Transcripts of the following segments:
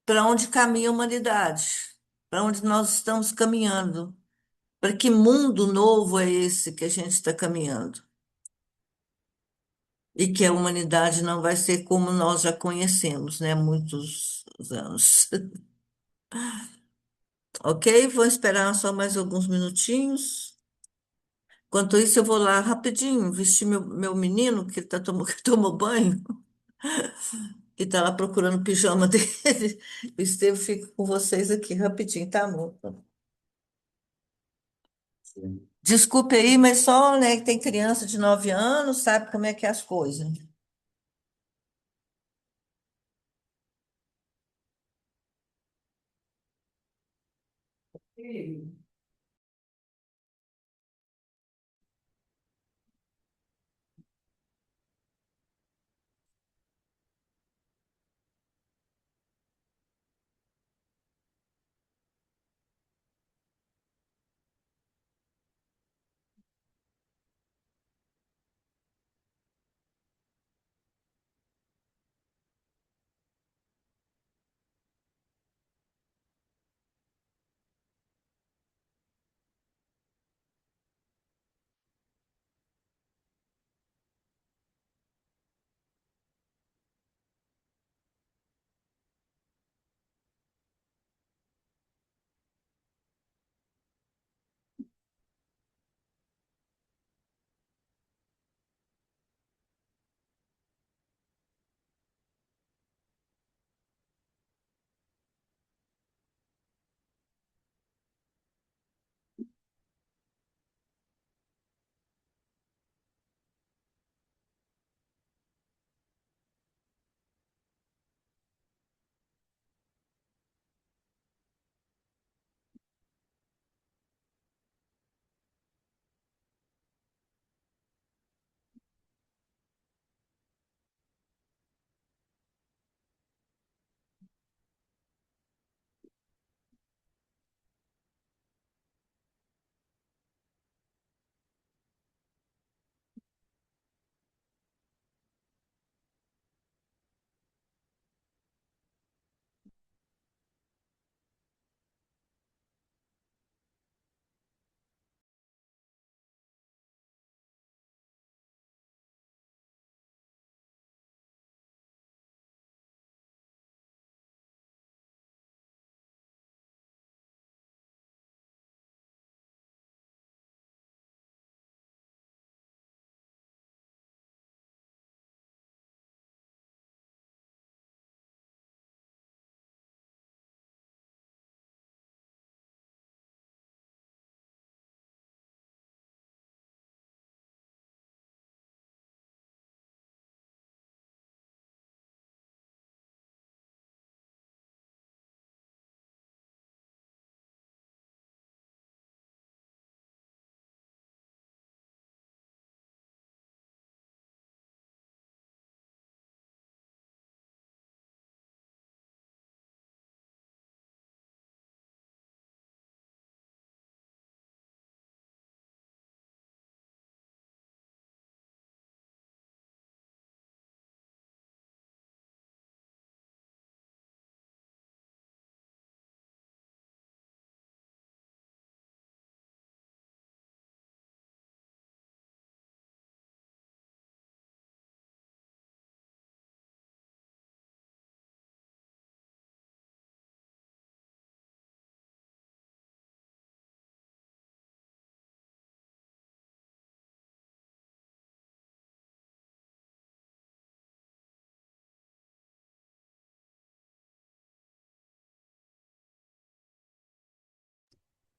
para onde caminha a humanidade, para onde nós estamos caminhando, para que mundo novo é esse que a gente está caminhando e que a humanidade não vai ser como nós já conhecemos, né, há muitos anos. Ok? Vou esperar só mais alguns minutinhos. Enquanto isso, eu vou lá rapidinho vestir meu menino, que tá que tomou banho, que está lá procurando o pijama dele. O Estevam fica com vocês aqui rapidinho, tá, amor? Desculpe aí, mas só, né, que tem criança de 9 anos, sabe como é que é as coisas.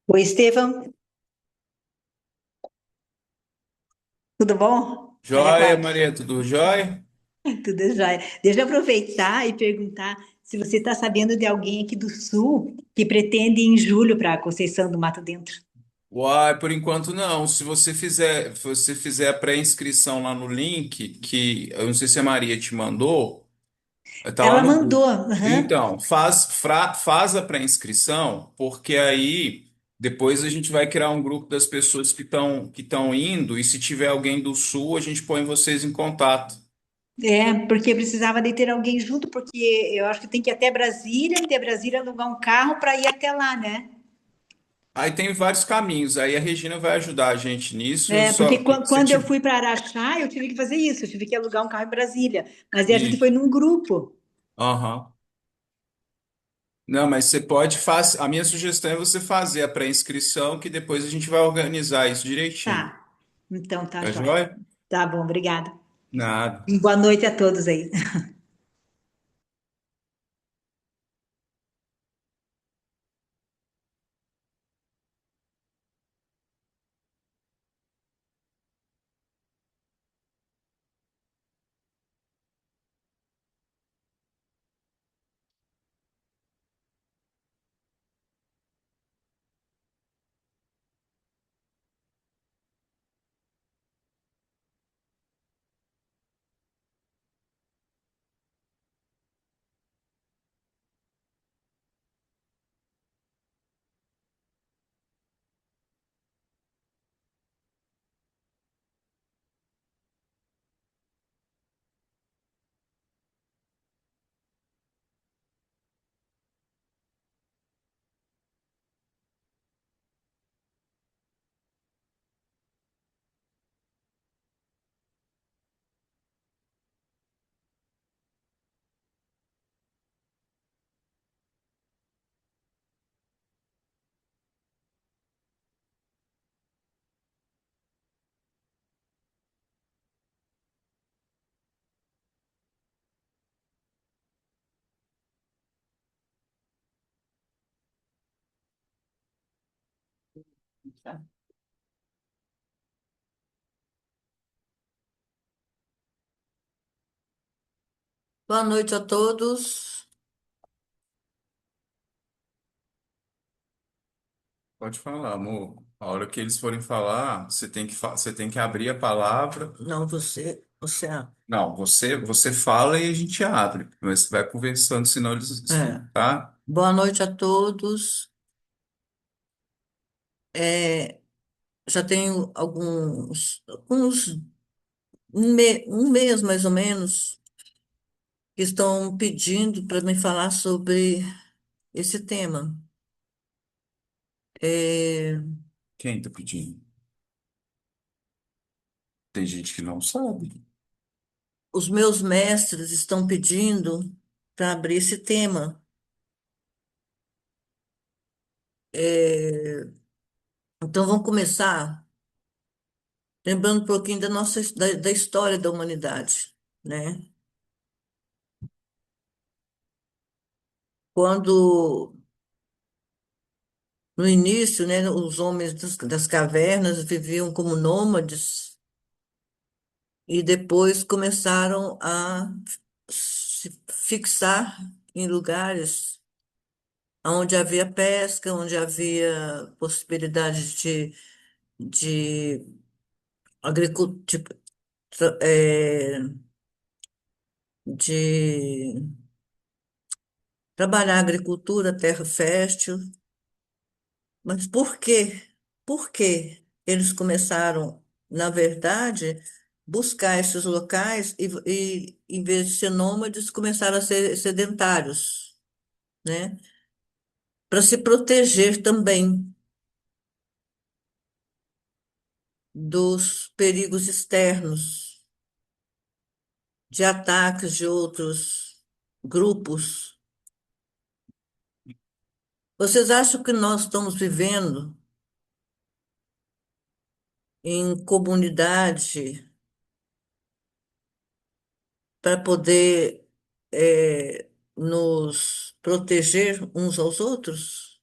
Oi, Estevão, tudo bom? Maria Joia, Clara, Maria, tudo jóia? tudo jóia. Deixa eu aproveitar e perguntar se você está sabendo de alguém aqui do Sul que pretende ir em julho para Conceição do Mato Dentro. Uai, por enquanto não. Se você fizer a pré-inscrição lá no link, que eu não sei se a Maria te mandou, tá lá Ela no mandou, grupo. aham. Então, faz a pré-inscrição, porque aí depois a gente vai criar um grupo das pessoas que estão indo, e se tiver alguém do Sul, a gente põe vocês em contato. É, porque precisava de ter alguém junto, porque eu acho que tem que ir até Brasília, e de Brasília alugar um carro para ir até lá, né? Aí tem vários caminhos. Aí a Regina vai ajudar a gente nisso. Eu É, porque só se quando eu tiver. fui para Araxá, eu tive que fazer isso, eu tive que alugar um carro em Brasília. Mas aí a gente foi Isso. num grupo. Aham. Não, mas você pode fazer. A minha sugestão é você fazer a pré-inscrição, que depois a gente vai organizar isso direitinho. Tá, então tá Tá joia. joia? Tá bom, obrigada. Nada. E boa noite a todos aí. Boa noite a todos. Pode falar, amor. A hora que eles forem falar, você tem que abrir a palavra. Não, você, Não, você fala e a gente abre. Mas você vai conversando, senão eles. é. Tá? Boa noite a todos. É, já tenho um mês mais ou menos, que estão pedindo para me falar sobre esse tema. É, Quem tá pedindo? Tem gente que não sabe. os meus mestres estão pedindo para abrir esse tema. É, então, vamos começar lembrando um pouquinho da história da humanidade, né? Quando, no início, né, os homens das cavernas viviam como nômades e depois começaram a se fixar em lugares onde havia pesca, onde havia possibilidade de agricultura, de trabalhar a agricultura, terra fértil. Mas por quê? Por que eles começaram, na verdade, buscar esses locais em vez de ser nômades, começaram a ser sedentários, né? Para se proteger também dos perigos externos, de ataques de outros grupos. Vocês acham que nós estamos vivendo em comunidade para poder nos proteger uns aos outros?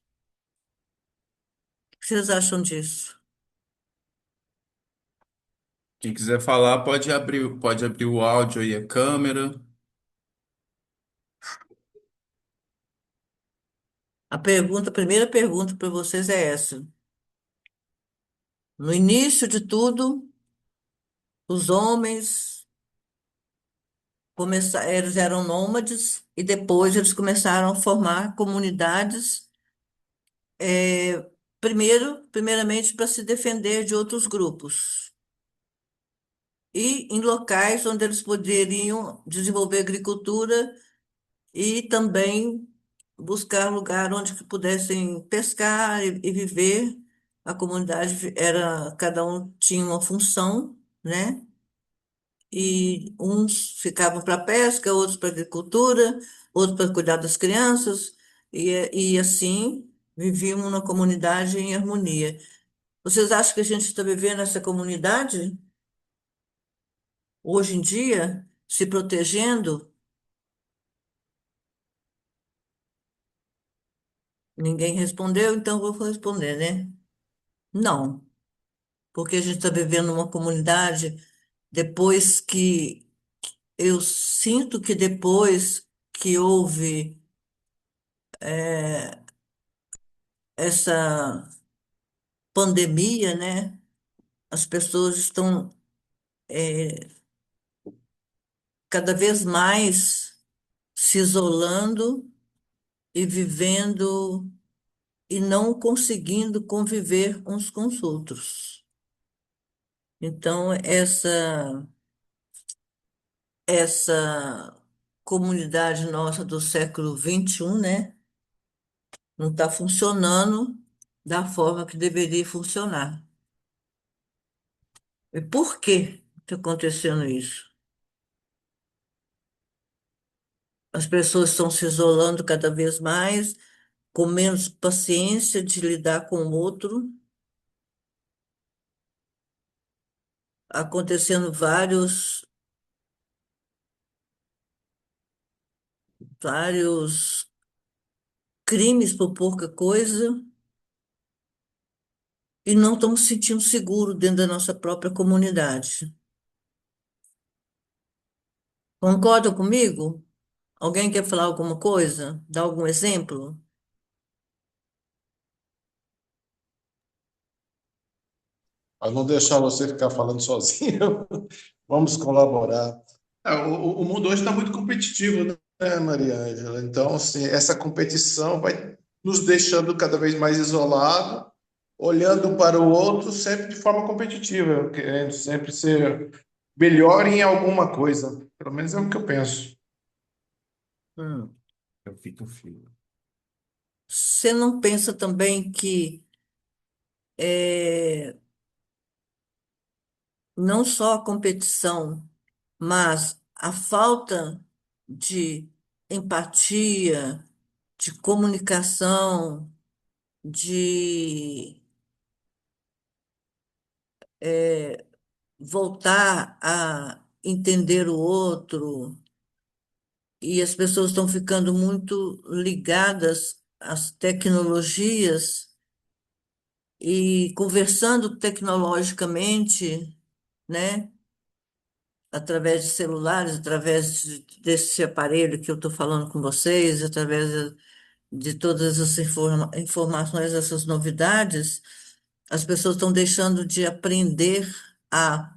O que vocês acham disso? Quem quiser falar, pode abrir o áudio e a câmera. A primeira pergunta para vocês é essa. No início de tudo, os homens eles eram nômades e depois eles começaram a formar comunidades, primeiramente para se defender de outros grupos. e em locais onde eles poderiam desenvolver agricultura e também buscar lugar onde que pudessem pescar e viver. A comunidade era, cada um tinha uma função, né? E uns ficavam para pesca, outros para agricultura, outros para cuidar das crianças, e assim viviam na comunidade em harmonia. Vocês acham que a gente está vivendo essa comunidade hoje em dia, se protegendo? Ninguém respondeu, então eu vou responder, né? Não, porque a gente está vivendo uma comunidade depois que eu sinto que depois que houve essa pandemia, né? As pessoas estão cada vez mais se isolando e vivendo e não conseguindo conviver uns com os outros. Então, essa comunidade nossa do século XXI, né, não está funcionando da forma que deveria funcionar. E por que está acontecendo isso? As pessoas estão se isolando cada vez mais, com menos paciência de lidar com o outro, acontecendo vários crimes por pouca coisa, e não estamos se sentindo seguros dentro da nossa própria comunidade. Concorda comigo? Alguém quer falar alguma coisa? Dar algum exemplo? Para não deixar você ficar falando sozinho, vamos colaborar. O mundo hoje está muito competitivo, né, Maria Ângela? Então, assim, essa competição vai nos deixando cada vez mais isolados, olhando para o outro sempre de forma competitiva, querendo sempre ser melhor em alguma coisa. Pelo menos é o que eu penso. Hum. Eu fico fio. Você não pensa também que não só a competição, mas a falta de empatia, de comunicação, de voltar a entender o outro, e as pessoas estão ficando muito ligadas às tecnologias e conversando tecnologicamente, né? Através de celulares, desse aparelho que eu estou falando com vocês, através de todas as informações, essas novidades, as pessoas estão deixando de aprender a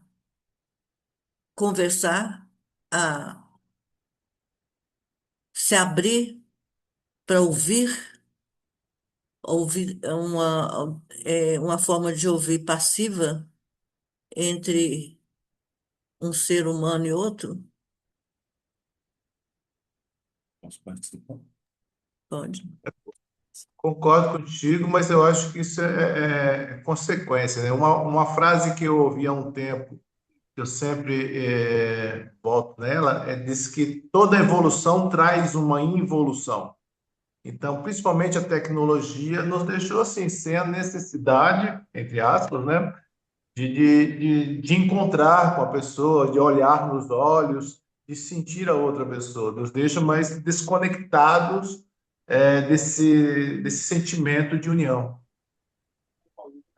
conversar, a se abrir para ouvir uma forma de ouvir passiva entre um ser humano e outro. Posso participar? Pode. Concordo contigo, mas eu acho que isso é consequência, né? Uma frase que eu ouvi há um tempo, que eu sempre volto nela, diz que toda evolução traz uma involução. Então, principalmente a tecnologia nos deixou assim, sem a necessidade, entre aspas, né, de encontrar com a pessoa, de olhar nos olhos, de sentir a outra pessoa. Nos deixa mais desconectados desse sentimento de união.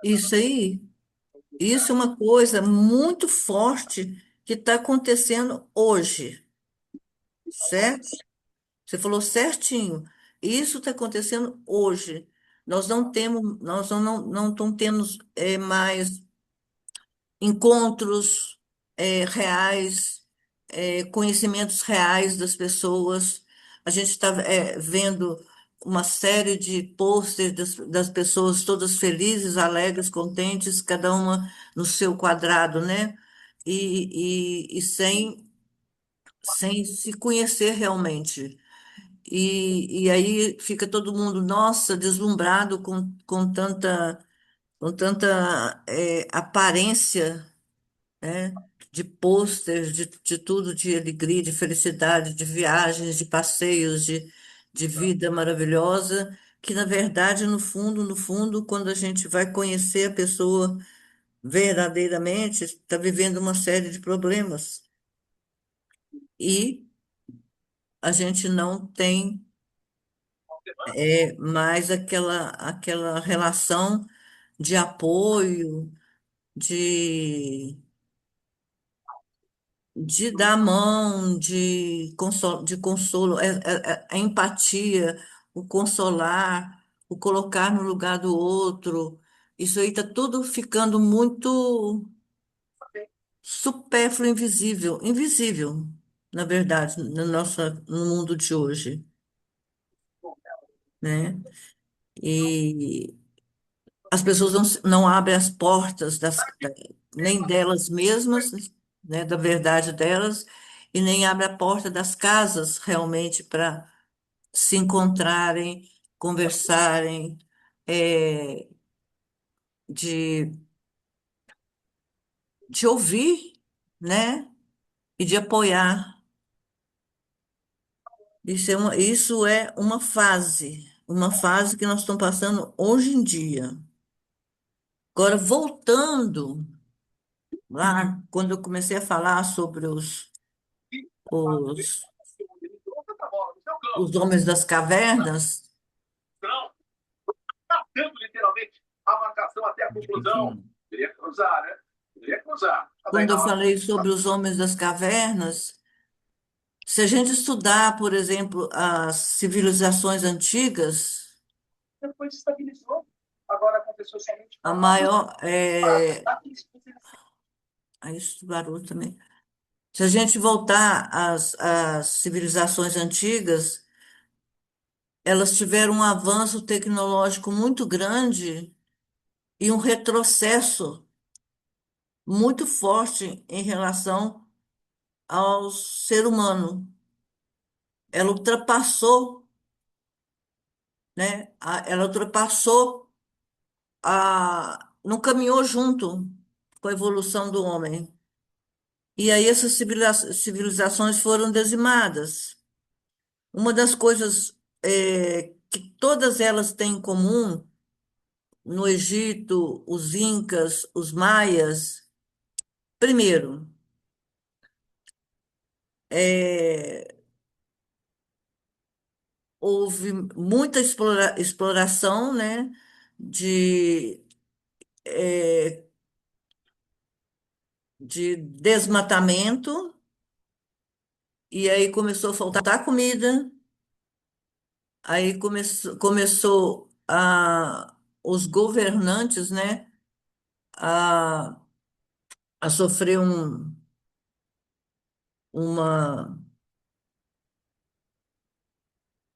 Isso aí, isso é uma coisa muito forte que está acontecendo hoje, certo? Você falou certinho. Isso está acontecendo hoje. Nós não estamos tendo mais encontros reais, conhecimentos reais das pessoas. A gente está vendo uma série de pôsteres das pessoas todas felizes, alegres, contentes, cada uma no seu quadrado, né? e sem se conhecer realmente. E aí fica todo mundo, nossa, deslumbrado com tanta aparência, né? De pôsteres, de tudo, de alegria, de felicidade, de viagens, de passeios, de vida maravilhosa, que na verdade, no fundo, no fundo, quando a gente vai conhecer a pessoa verdadeiramente, está vivendo uma série de problemas. E a gente não tem mais aquela relação de apoio, de de dar a mão, de consolo, a empatia, o consolar, o colocar no lugar do outro. Isso aí está tudo ficando muito supérfluo, invisível, invisível, na verdade, no mundo de hoje, né? E as pessoas não abrem as portas nem delas mesmas, né, da verdade delas, e nem abrem a porta das casas realmente para se encontrarem, conversarem, é, de, de ouvir, né, e de apoiar. Uma fase que nós estamos passando hoje em dia. Agora, voltando lá, quando eu comecei a falar sobre os, os homens das cavernas, quando eu falei sobre os homens das cavernas, se a gente estudar, por exemplo, as civilizações antigas, a maior. Aí isso barulho também. Se a gente voltar às civilizações antigas, elas tiveram um avanço tecnológico muito grande e um retrocesso muito forte em relação ao ser humano. Ela ultrapassou, né? Ela ultrapassou não caminhou junto com a evolução do homem. E aí essas civilizações foram dizimadas. Uma das coisas que todas elas têm em comum, no Egito, os incas, os maias, primeiro, é, houve muita exploração, né, de, é, de desmatamento, e aí começou a faltar comida, aí começou os governantes, né, a, a sofrer uma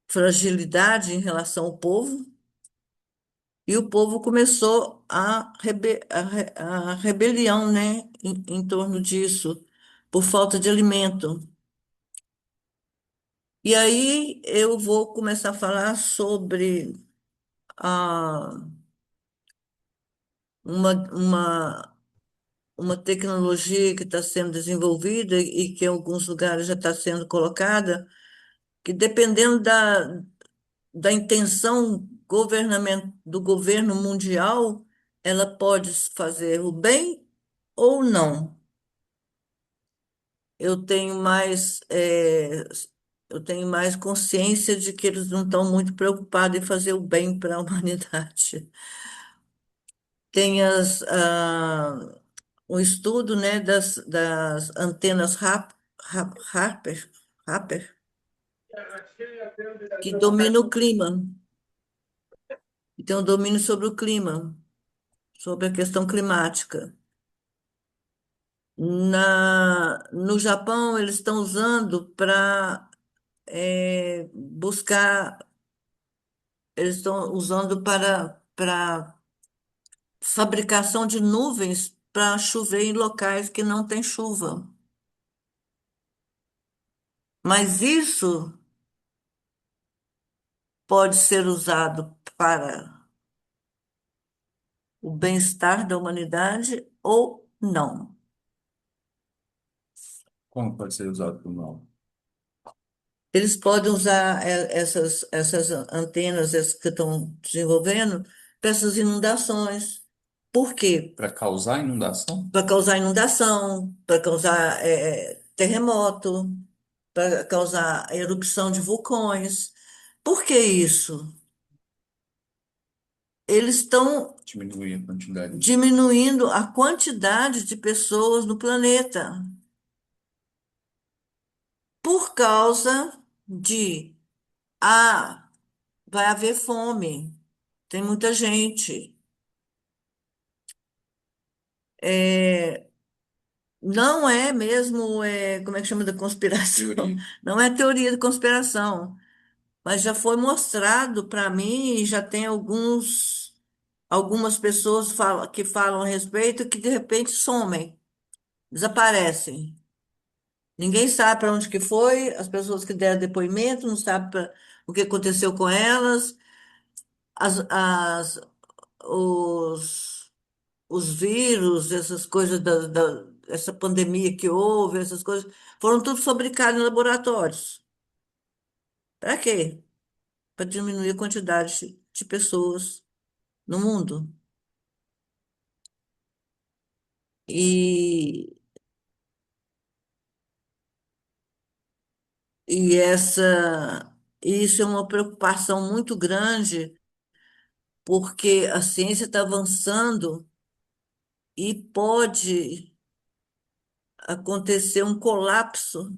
fragilidade em relação ao povo, e o povo começou a rebelião, né, em torno disso, por falta de alimento. E aí eu vou começar a falar sobre a, uma, uma, uma tecnologia que está sendo desenvolvida e que em alguns lugares já está sendo colocada, que dependendo da intenção do governo mundial, ela pode fazer o bem ou não. Eu tenho mais, é, eu tenho mais consciência de que eles não estão muito preocupados em fazer o bem para a humanidade. Tem um estudo, né, das antenas Harper, que domina o clima, e tem um domínio sobre o clima, sobre a questão climática. No Japão, eles estão usando para buscar, eles estão usando para fabricação de nuvens para chover em locais que não tem chuva. Mas isso pode ser usado para o bem-estar da humanidade ou não. Como pode ser usado por mal? Eles podem usar essas antenas essas que estão desenvolvendo para essas inundações. Por quê? Para causar inundação? Para causar inundação, para causar terremoto, para causar erupção de vulcões. Por que isso? Eles estão Diminuir a quantidade. diminuindo a quantidade de pessoas no planeta por causa de, ah, vai haver fome, tem muita gente. É, não é mesmo, como é que chama da conspiração? Teoria. Não é teoria de conspiração, mas já foi mostrado para mim e já tem algumas pessoas que falam a respeito que de repente somem, desaparecem. Ninguém sabe para onde que foi, as pessoas que deram depoimento não sabem o que aconteceu com elas, as, as, os, os vírus, essas coisas essa pandemia que houve, essas coisas, foram tudo fabricados em laboratórios. Para quê? Para diminuir a quantidade de pessoas no mundo. E, isso é uma preocupação muito grande, porque a ciência está avançando e pode acontecer um colapso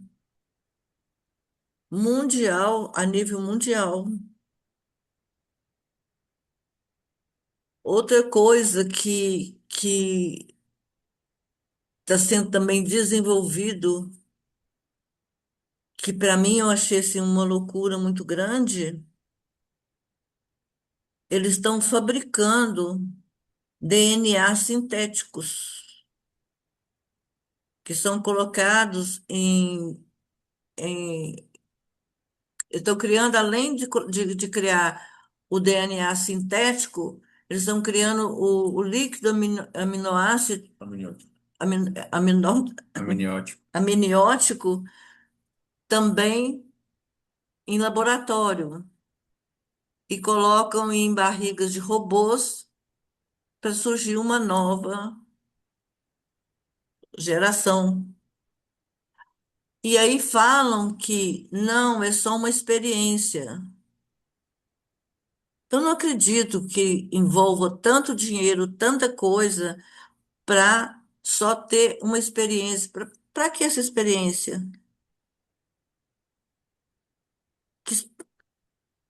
mundial, a nível mundial. Outra coisa que está sendo também desenvolvido, que para mim eu achei assim, uma loucura muito grande, eles estão fabricando DNA sintéticos, que são colocados em estão criando, além de criar o DNA sintético, eles estão criando o líquido aminoácido, Amniótico. amino, Amniótico. amniótico também em laboratório e colocam em barrigas de robôs para surgir uma nova geração. E aí falam que não, é só uma experiência. Eu não acredito que envolva tanto dinheiro, tanta coisa para só ter uma experiência. Para que essa experiência?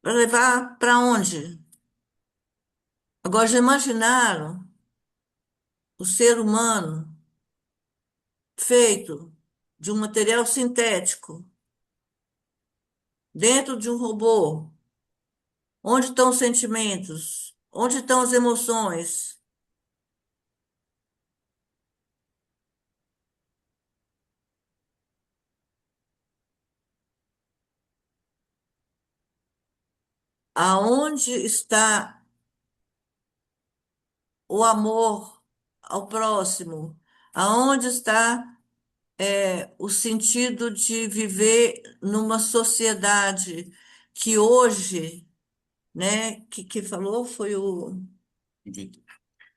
Para levar para onde? Agora, já imaginaram o ser humano feito de um material sintético dentro de um robô? Onde estão os sentimentos? Onde estão as emoções? Aonde está o amor ao próximo? Aonde está o sentido de viver numa sociedade que hoje, né, que falou foi Vitor.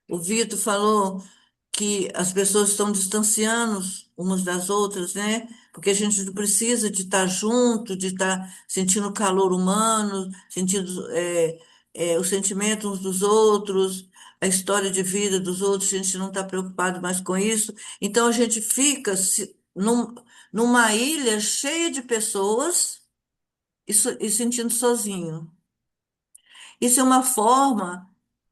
o Vitor falou que as pessoas estão distanciando umas das outras, né? Porque a gente não precisa de estar junto, de estar sentindo o calor humano, sentindo os sentimentos uns dos outros, a história de vida dos outros, a gente não está preocupado mais com isso. Então a gente fica numa ilha cheia de pessoas e sentindo sozinho. Isso é uma forma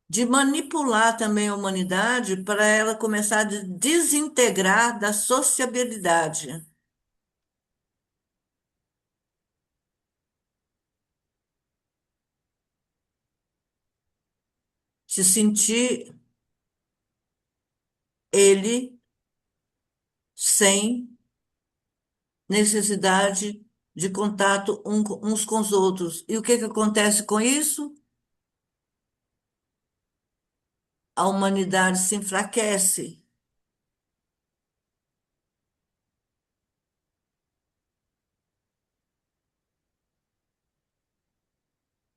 de manipular também a humanidade para ela começar a desintegrar da sociabilidade, se sentir ele sem necessidade de contato uns com os outros. E o que que acontece com isso? A humanidade se enfraquece.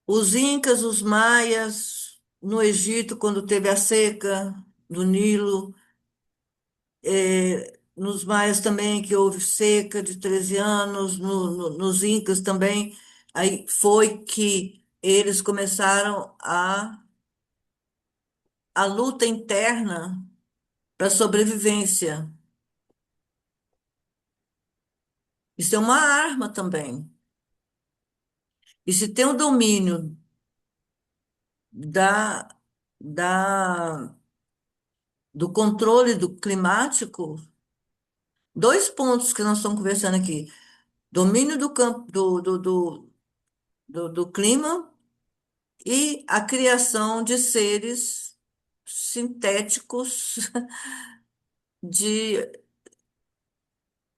Os incas, os maias, no Egito, quando teve a seca do Nilo, nos maias também, que houve seca de 13 anos, nos incas também, aí foi que eles começaram a luta interna para sobrevivência. Isso é uma arma também. E se tem o domínio da, da, do controle do climático, dois pontos que nós estamos conversando aqui: domínio do campo do clima e a criação de seres sintéticos de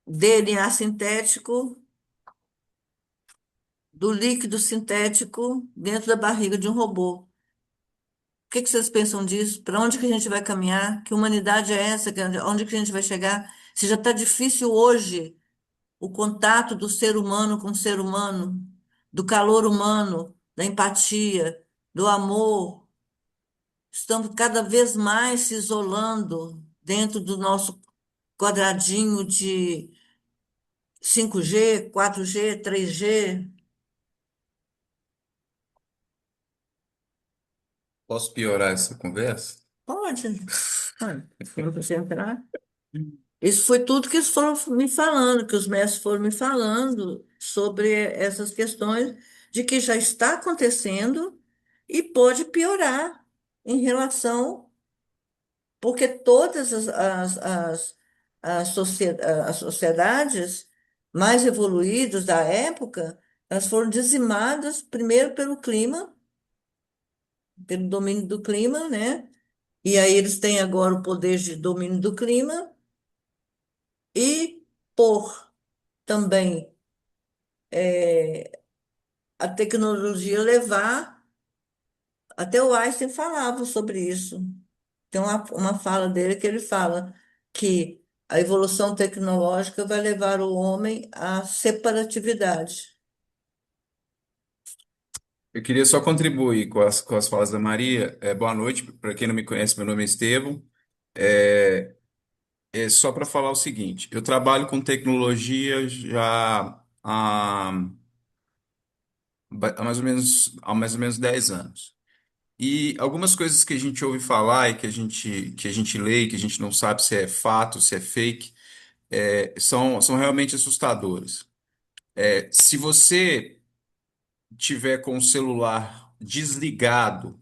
DNA sintético, do líquido sintético dentro da barriga de um robô. O que que vocês pensam disso? Para onde que a gente vai caminhar? Que humanidade é essa? Onde que a gente vai chegar? Se já está difícil hoje o contato do ser humano com o ser humano, do calor humano, da empatia, do amor, estamos cada vez mais se isolando dentro do nosso quadradinho de 5G, 4G, 3G. Posso piorar essa conversa? Pode. Pode. Quando você entrar. Isso foi tudo que eles foram me falando, que os mestres foram me falando sobre essas questões de que já está acontecendo e pode piorar em relação, porque todas as sociedades mais evoluídas da época, elas foram dizimadas primeiro pelo clima, pelo domínio do clima, né? E aí eles têm agora o poder de domínio do clima e por também a tecnologia levar, até o Einstein falava sobre isso. Tem uma fala dele que ele fala que a evolução tecnológica vai levar o homem à separatividade. Eu queria só contribuir com as falas da Maria. Boa noite, para quem não me conhece, meu nome é Estevão. É, é só para falar o seguinte: eu trabalho com tecnologia já há mais ou menos 10 anos. E algumas coisas que a gente ouve falar e que a gente lê, que a gente não sabe se é fato, se é fake, são realmente assustadoras. Se você tiver com o celular desligado,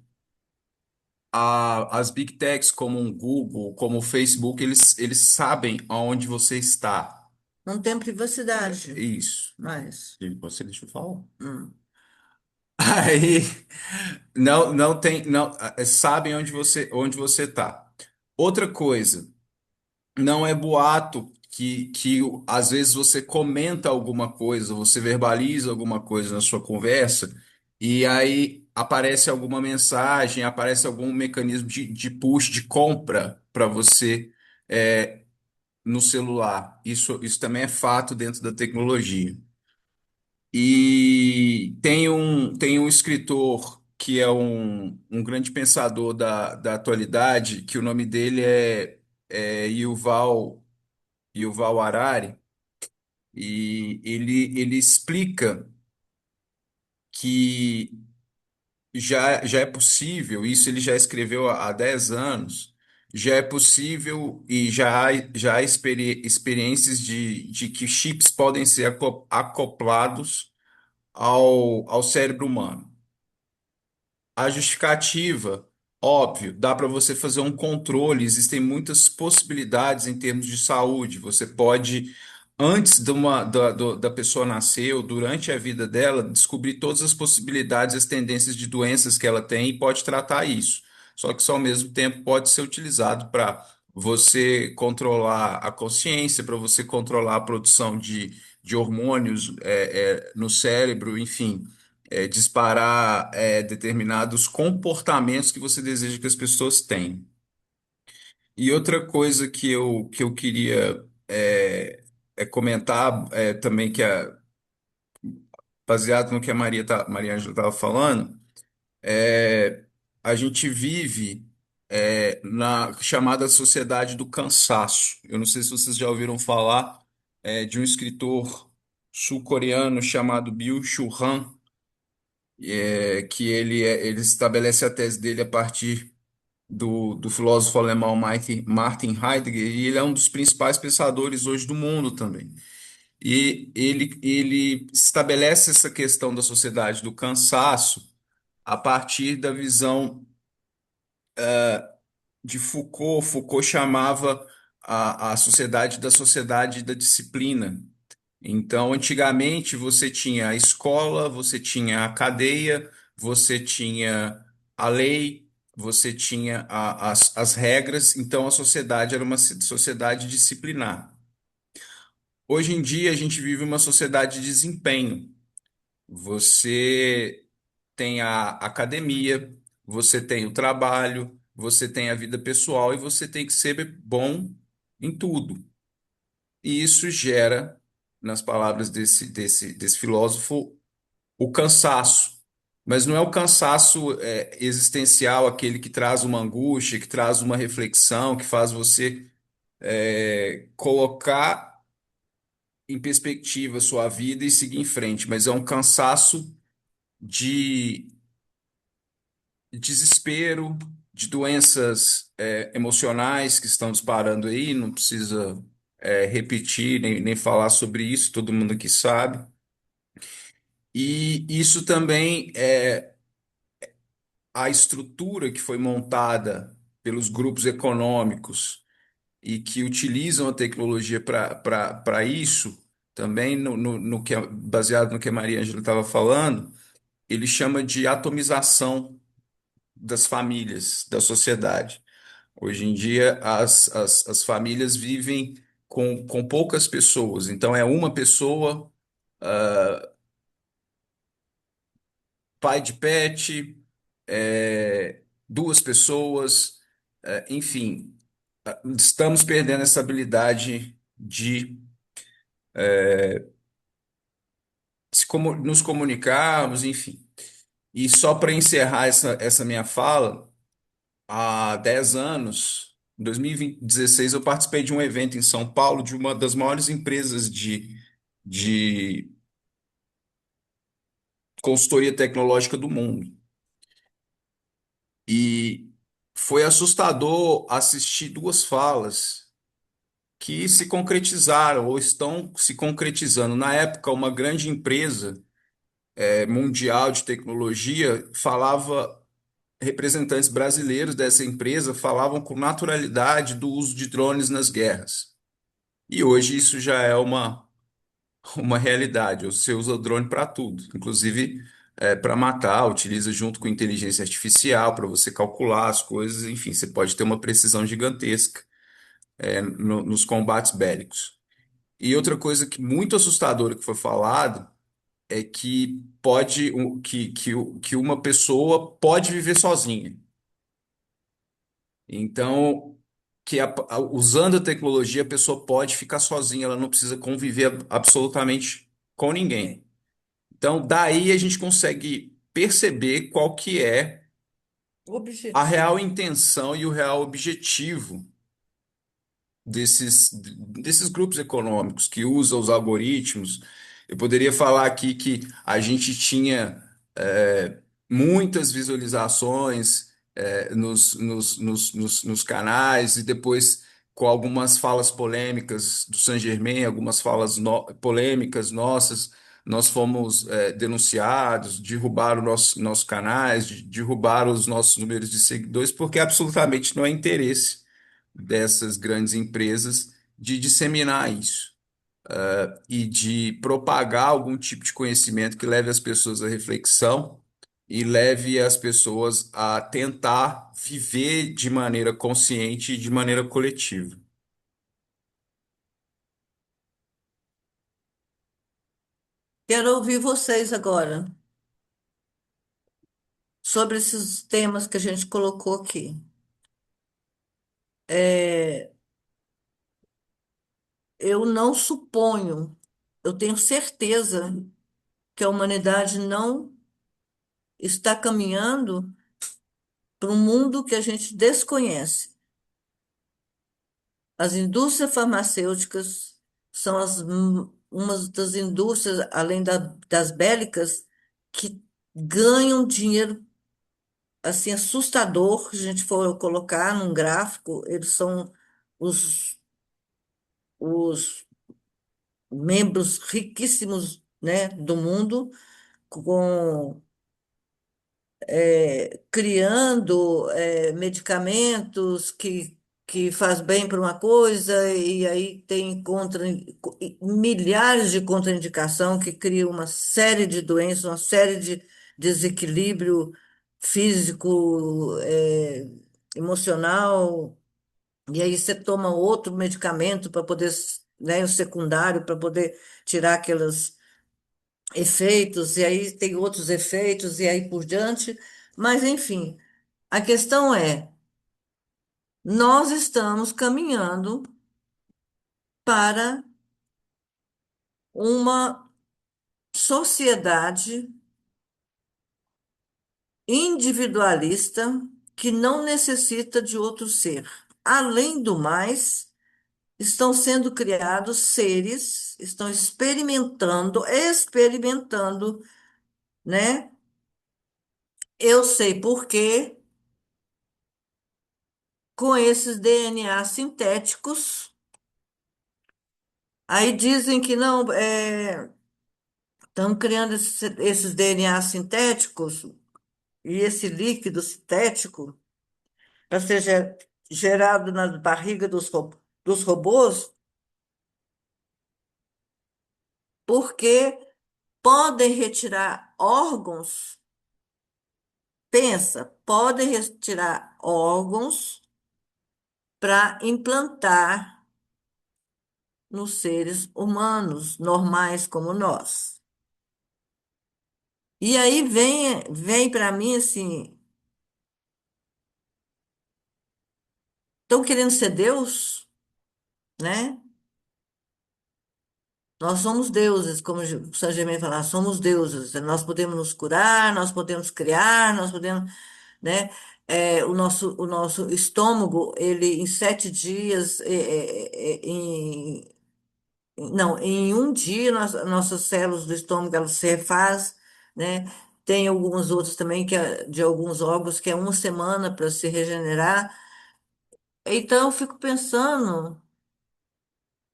as big techs como o Google, como o Facebook, eles sabem aonde você está. Não tem privacidade, Isso. mas E você deixa eu falar. hum, Aí não tem, não, sabem onde você está. Outra coisa, não é boato que às vezes você comenta alguma coisa, você verbaliza alguma coisa na sua conversa, e aí aparece alguma mensagem, aparece algum mecanismo de push, de compra para você no celular. Isso também é fato dentro da tecnologia. E tem um escritor que é um grande pensador da atualidade, que o nome dele é Yuval Harari, e ele explica que já é possível, isso ele já escreveu há 10 anos, já é possível e já há experiências de que chips podem ser acoplados ao cérebro humano. A justificativa, óbvio, dá para você fazer um controle, existem muitas possibilidades em termos de saúde. Você pode, antes da pessoa nascer ou durante a vida dela, descobrir todas as possibilidades, as tendências de doenças que ela tem e pode tratar isso. Só que isso, ao mesmo tempo, pode ser utilizado para você controlar a consciência, para você controlar a produção de hormônios no cérebro, enfim, disparar determinados comportamentos que você deseja que as pessoas tenham. E outra coisa que eu queria comentar também, baseado no que a Maria Ângela estava falando, é, a gente vive na chamada sociedade do cansaço. Eu não sei se vocês já ouviram falar de um escritor sul-coreano chamado Byung-Chul Han, que ele estabelece a tese dele a partir do filósofo alemão Martin Heidegger, e ele é um dos principais pensadores hoje do mundo também. E ele estabelece essa questão da sociedade do cansaço a partir da visão de Foucault. Foucault chamava a sociedade da disciplina. Então, antigamente, você tinha a escola, você tinha a cadeia, você tinha a lei, você tinha as regras. Então, a sociedade era uma sociedade disciplinar. Hoje em dia, a gente vive uma sociedade de desempenho. Você tem a academia, você tem o trabalho, você tem a vida pessoal e você tem que ser bom em tudo. E isso gera, nas palavras desse filósofo, o cansaço. Mas não é o cansaço existencial, aquele que traz uma angústia, que traz uma reflexão, que faz você colocar em perspectiva a sua vida e seguir em frente, mas é um cansaço de desespero, de doenças emocionais que estão disparando aí, não precisa repetir nem falar sobre isso, todo mundo aqui sabe. E isso também é a estrutura que foi montada pelos grupos econômicos e que utilizam a tecnologia para isso, também no que baseado no que a Maria Ângela estava falando, ele chama de atomização das famílias, da sociedade. Hoje em dia, as famílias vivem com poucas pessoas, então é uma pessoa, pai de pet, duas pessoas, enfim, estamos perdendo essa habilidade de nos comunicarmos, enfim. E só para encerrar essa minha fala, há 10 anos, em 2016, eu participei de um evento em São Paulo de uma das maiores empresas de consultoria tecnológica do mundo. E foi assustador assistir duas falas que se concretizaram ou estão se concretizando. Na época, uma grande empresa mundial de tecnologia falava, representantes brasileiros dessa empresa falavam com naturalidade do uso de drones nas guerras. E hoje isso já é uma realidade. Você usa o drone para tudo, inclusive para matar, utiliza junto com inteligência artificial para você calcular as coisas, enfim, você pode ter uma precisão gigantesca nos combates bélicos. E outra coisa que muito assustadora que foi falado é que que uma pessoa pode viver sozinha. Então, usando a tecnologia, a pessoa pode ficar sozinha, ela não precisa conviver absolutamente com ninguém. Então, daí a gente consegue perceber qual que é O a objetivo. real intenção e o real objetivo desses grupos econômicos que usam os algoritmos. Eu poderia falar aqui que a gente tinha muitas visualizações nos canais e depois com algumas falas polêmicas do Saint-Germain, algumas falas polêmicas nossas, nós fomos denunciados, derrubaram nossos canais, derrubaram os nossos números de seguidores, porque absolutamente não é interesse dessas grandes empresas de disseminar isso e de propagar algum tipo de conhecimento que leve as pessoas à reflexão e leve as pessoas a tentar viver de maneira consciente e de maneira coletiva. Quero ouvir vocês agora sobre esses temas que a gente colocou aqui. É, eu não suponho, eu tenho certeza que a humanidade não está caminhando para um mundo que a gente desconhece. As indústrias farmacêuticas são uma das indústrias, além das bélicas, que ganham dinheiro assim assustador. Se a gente for colocar num gráfico, eles são os, os membros riquíssimos, né, do mundo, com criando medicamentos que faz bem para uma coisa e aí tem milhares de contraindicação que criam uma série de doenças, uma série de desequilíbrio físico, emocional, e aí você toma outro medicamento para poder, né, o secundário, para poder tirar aqueles efeitos, e aí tem outros efeitos, e aí por diante. Mas, enfim, a questão é: nós estamos caminhando para uma sociedade individualista que não necessita de outro ser. Além do mais, estão sendo criados seres, estão experimentando, né? Eu sei por quê, com esses DNA sintéticos. Aí dizem que não, estão criando esses DNA sintéticos e esse líquido sintético para ser gerado na barriga dos robôs, porque podem retirar órgãos, pensa, podem retirar órgãos para implantar nos seres humanos normais como nós. E aí vem para mim assim, estão querendo ser Deus, né? Nós somos deuses, como o Saint Germain fala, somos deuses. Nós podemos nos curar, nós podemos criar, nós podemos, né? O nosso estômago, ele em 7 dias, não, em um dia, nossas células do estômago, elas se refaz, né? Tem alguns outros também, de alguns órgãos, que é uma semana para se regenerar. Então, eu fico pensando,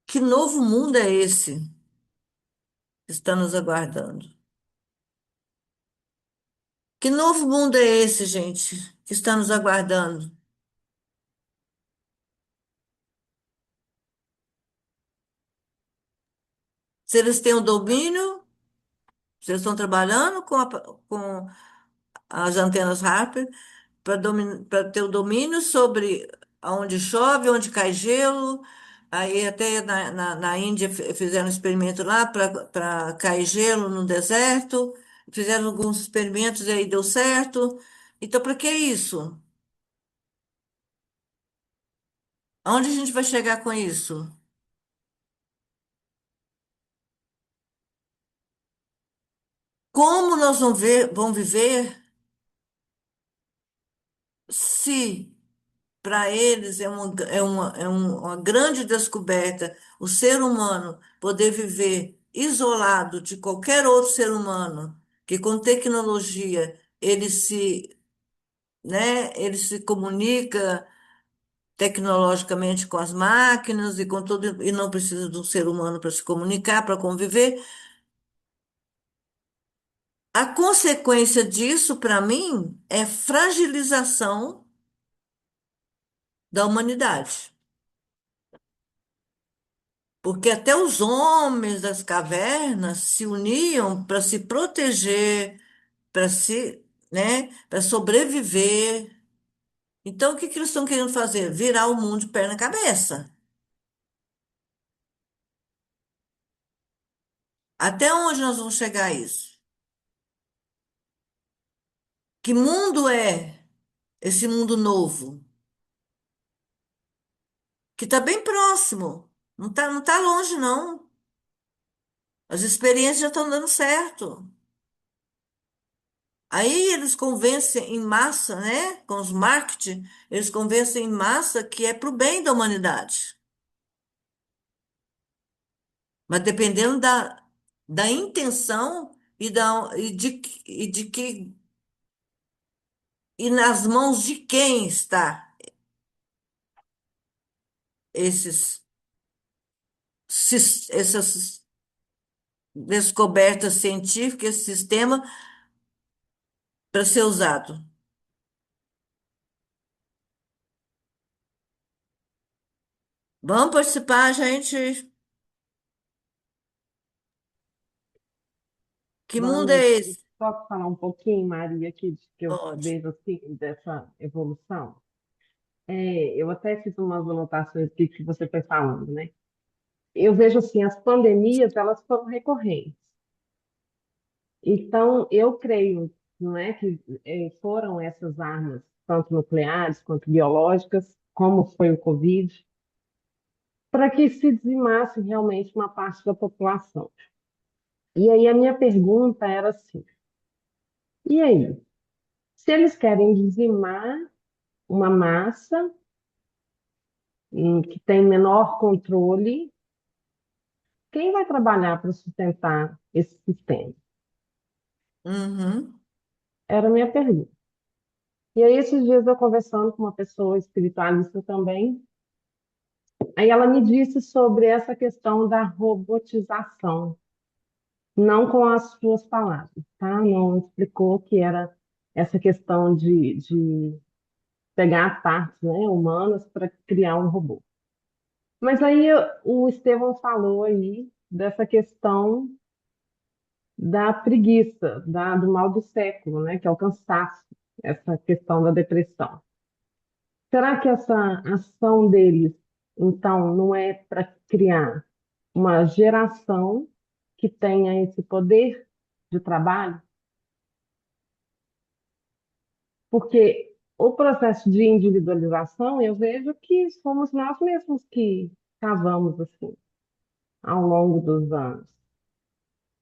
que novo mundo é esse que está nos aguardando? Que novo mundo é esse, gente, que está nos aguardando? Se eles têm o domínio, se eles estão trabalhando com as antenas Harper para ter o domínio sobre onde chove, onde cai gelo. Aí até na Índia fizeram um experimento lá para cair gelo no deserto. Fizeram alguns experimentos e aí deu certo. Então, para que isso? Aonde a gente vai chegar com isso? Como nós vamos viver se para eles uma grande descoberta o ser humano poder viver isolado de qualquer outro ser humano, que com tecnologia ele se comunica tecnologicamente com as máquinas e com tudo, e não precisa de um ser humano para se comunicar, para conviver. A consequência disso, para mim, é fragilização da humanidade. Porque até os homens das cavernas se uniam para se proteger, para se, né? Para sobreviver. Então, o que que eles estão querendo fazer? Virar o mundo de perna cabeça. Até onde nós vamos chegar a isso? Que mundo é esse mundo novo? Que está bem próximo. Não tá longe, não. As experiências já estão dando certo. Aí eles convencem em massa, né? Com os marketing, eles convencem em massa que é para o bem da humanidade. Mas dependendo da intenção e de que e nas mãos de quem está esses, essas descobertas científicas, esse sistema para ser usado. Vamos participar, gente. Que mundo é Vamos, esse? posso falar um pouquinho, Maria, aqui, de que eu Pode. vejo assim, dessa evolução? Eu até fiz umas anotações aqui que você foi falando, né? Eu vejo assim, as pandemias, elas foram recorrentes. Então, eu creio, não é, que foram essas armas, tanto nucleares quanto biológicas, como foi o Covid, para que se dizimasse realmente uma parte da população. E aí a minha pergunta era assim, e aí? Se eles querem dizimar uma massa que tem menor controle, quem vai trabalhar para sustentar esse sistema? Uhum. Era a minha pergunta. E aí, esses dias eu conversando com uma pessoa espiritualista também, aí ela me disse sobre essa questão da robotização, não com as suas palavras, tá? Não explicou que era essa questão de pegar partes, né, humanas para criar um robô. Mas aí o Estevão falou aí dessa questão da preguiça, do mal do século, né, que é o cansaço, essa questão da depressão. Será que essa ação deles, então, não é para criar uma geração que tenha esse poder de trabalho? Porque o processo de individualização, eu vejo que somos nós mesmos que cavamos assim, ao longo dos anos.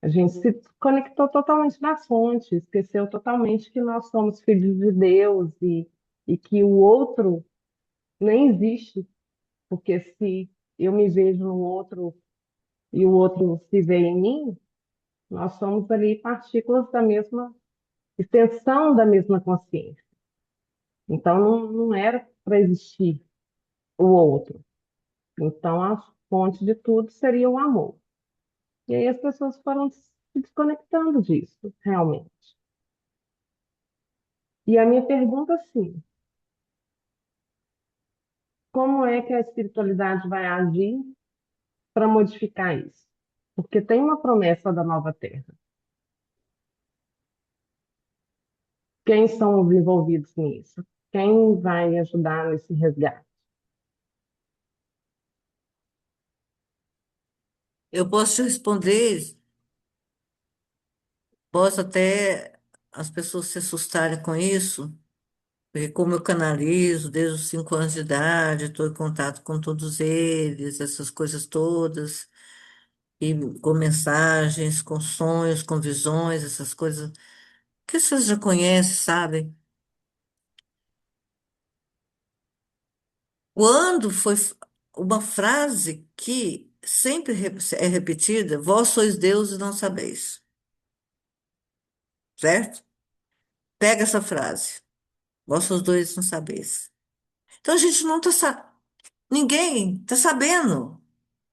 A gente se conectou totalmente da fonte, esqueceu totalmente que nós somos filhos de Deus e que o outro nem existe, porque se eu me vejo no outro e o outro se vê em mim, nós somos ali partículas da mesma extensão da mesma consciência. Então não era para existir o outro. Então a fonte de tudo seria o amor. E aí as pessoas foram se desconectando disso, realmente. E a minha pergunta, sim, como é que a espiritualidade vai agir para modificar isso? Porque tem uma promessa da nova terra. Quem são os envolvidos nisso? Quem vai ajudar nesse resgate? Eu posso te responder, posso até as pessoas se assustarem com isso, porque como eu canalizo desde os 5 anos de idade, estou em contato com todos eles, essas coisas todas, e com mensagens, com sonhos, com visões, essas coisas que vocês já conhecem, sabem? Quando foi uma frase que sempre é repetida, vós sois Deus e não sabeis, certo? Pega essa frase, vós sois dois e não sabeis. Então a gente não está, ninguém está sabendo,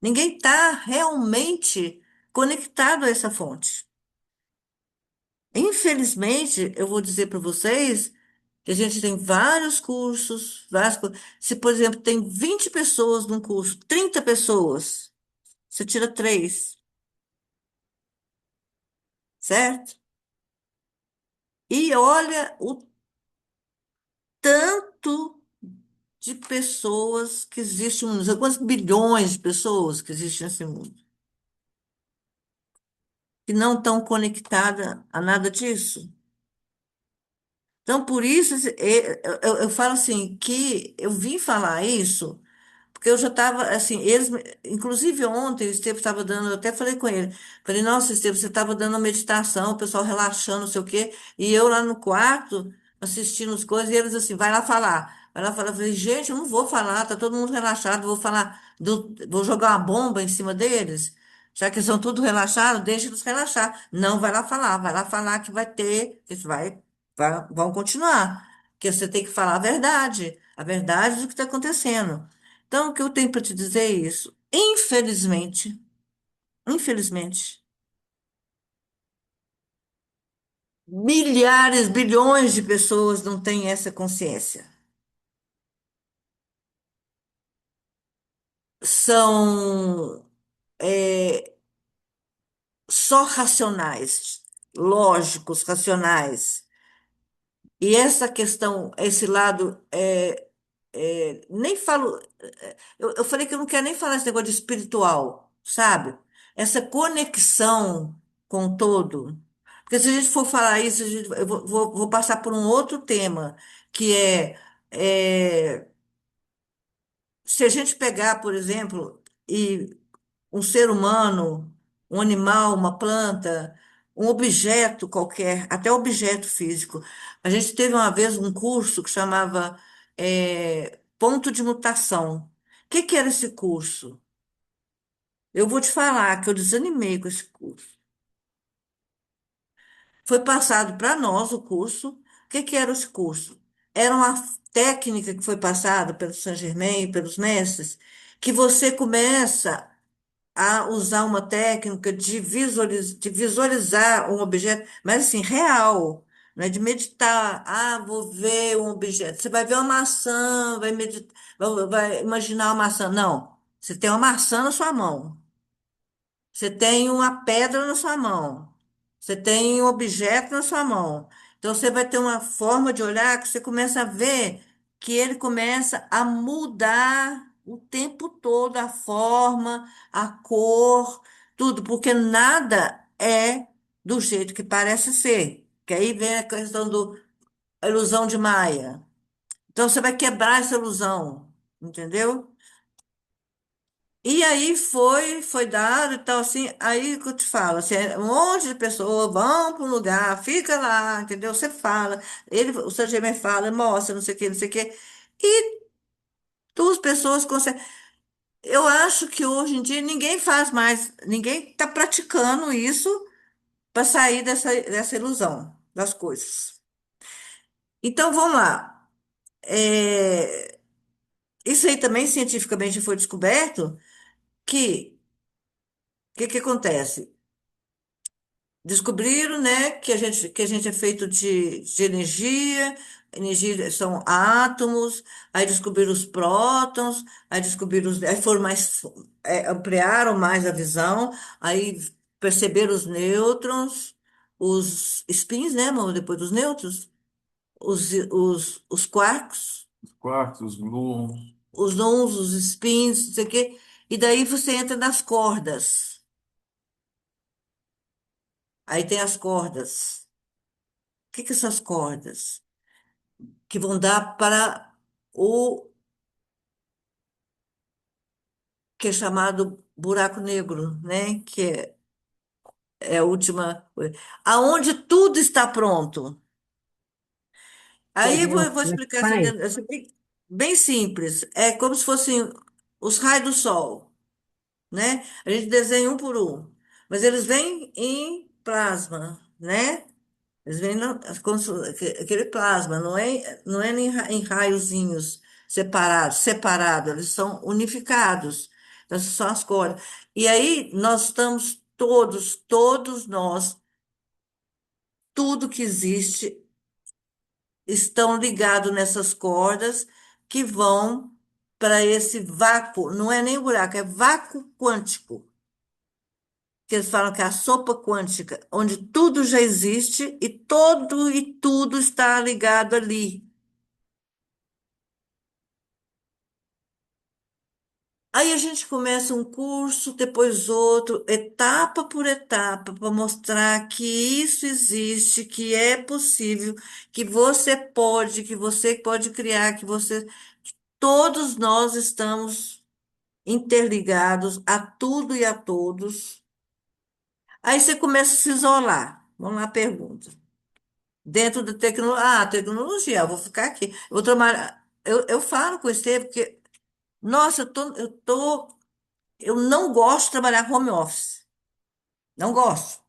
ninguém está realmente conectado a essa fonte. Infelizmente, eu vou dizer para vocês que a gente tem vários cursos, se, por exemplo, tem 20 pessoas num curso, 30 pessoas, você tira três, certo? E olha o tanto de pessoas que existem no mundo, sabe quantos bilhões de pessoas que existem nesse mundo, que não estão conectadas a nada disso. Então, por isso, eu falo assim, que eu vim falar isso. Porque eu já estava, assim, inclusive ontem, o Estevam estava dando, eu até falei com ele, falei, nossa, Estevam, você estava dando uma meditação, o pessoal relaxando, não sei o quê, e eu lá no quarto, assistindo as coisas, e eles assim, vai lá falar. Eu falei, gente, eu não vou falar, tá todo mundo relaxado, vou falar, vou jogar uma bomba em cima deles, já que eles são tudo relaxados, deixa eles relaxar. Não, vai lá falar que vai ter, que vão continuar, que você tem que falar a verdade do que está acontecendo. Então, o que eu tenho para te dizer é isso. Infelizmente, milhares, bilhões de pessoas não têm essa consciência. São só racionais, lógicos, racionais. E essa questão, esse lado, nem falo. Eu falei que eu não quero nem falar esse negócio de espiritual, sabe? Essa conexão com o todo. Porque se a gente for falar isso, eu vou passar por um outro tema, que é, se a gente pegar, por exemplo, e um ser humano, um animal, uma planta, um objeto qualquer, até objeto físico. A gente teve uma vez um curso que chamava Ponto de Mutação. O que que era esse curso? Eu vou te falar que eu desanimei com esse curso. Foi passado para nós o curso. O que que era esse curso? Era uma técnica que foi passada pelo Saint-Germain, pelos mestres, que você começa a usar uma técnica de visualizar um objeto, mas assim, real, não é de meditar. Ah, vou ver um objeto. Você vai ver uma maçã, vai meditar, vai imaginar uma maçã. Não, você tem uma maçã na sua mão. Você tem uma pedra na sua mão. Você tem um objeto na sua mão. Então você vai ter uma forma de olhar que você começa a ver que ele começa a mudar o tempo todo a forma, a cor, tudo, porque nada é do jeito que parece ser. Que aí vem a questão a ilusão de Maia. Então você vai quebrar essa ilusão, entendeu? E aí foi dado e tal, assim, aí que eu te falo, assim, um monte de pessoas vão para um lugar, fica lá, entendeu? Você fala, o seu Gmail fala, mostra, não sei o quê, não sei o quê, e duas pessoas conseguem. Eu acho que hoje em dia ninguém faz mais, ninguém está praticando isso para sair dessa ilusão das coisas. Então, vamos lá. É, isso aí também cientificamente foi descoberto que o que que acontece? Descobriram, né, que a gente é feito de energia, energia são átomos, aí descobriram os prótons, aí descobriram aí foram mais, ampliaram mais a visão, aí perceberam os nêutrons, os spins, né, amor, depois dos nêutrons, os quarks, Quartos, gluon. os nons, os spins, não sei o quê, e daí você entra nas cordas. Aí tem as cordas. O que que são as cordas? Que vão dar para o que é chamado buraco negro, né? É a última coisa. Aonde tudo está pronto. Aí eu vou Né, explicar assim, pai? assim, bem simples. É como se fossem os raios do sol, né? A gente desenha um por um, mas eles vêm em plasma, né? Eles vêm como aquele plasma, não é em raiozinhos separados, eles são unificados. Então, essas são as cores. E aí nós estamos todos nós, tudo que existe, estão ligados nessas cordas que vão para esse vácuo, não é nem buraco, é vácuo quântico. que eles falam que é a sopa quântica, onde tudo já existe e todo e tudo está ligado ali. Aí a gente começa um curso, depois outro, etapa por etapa, para mostrar que isso existe, que é possível, que você pode criar, todos nós estamos interligados a tudo e a todos. Aí você começa a se isolar. Vamos lá, pergunta. Dentro da tecnologia, tecnologia, eu vou ficar aqui. Eu falo com o Estevam porque, nossa, eu não gosto de trabalhar home office. Não gosto.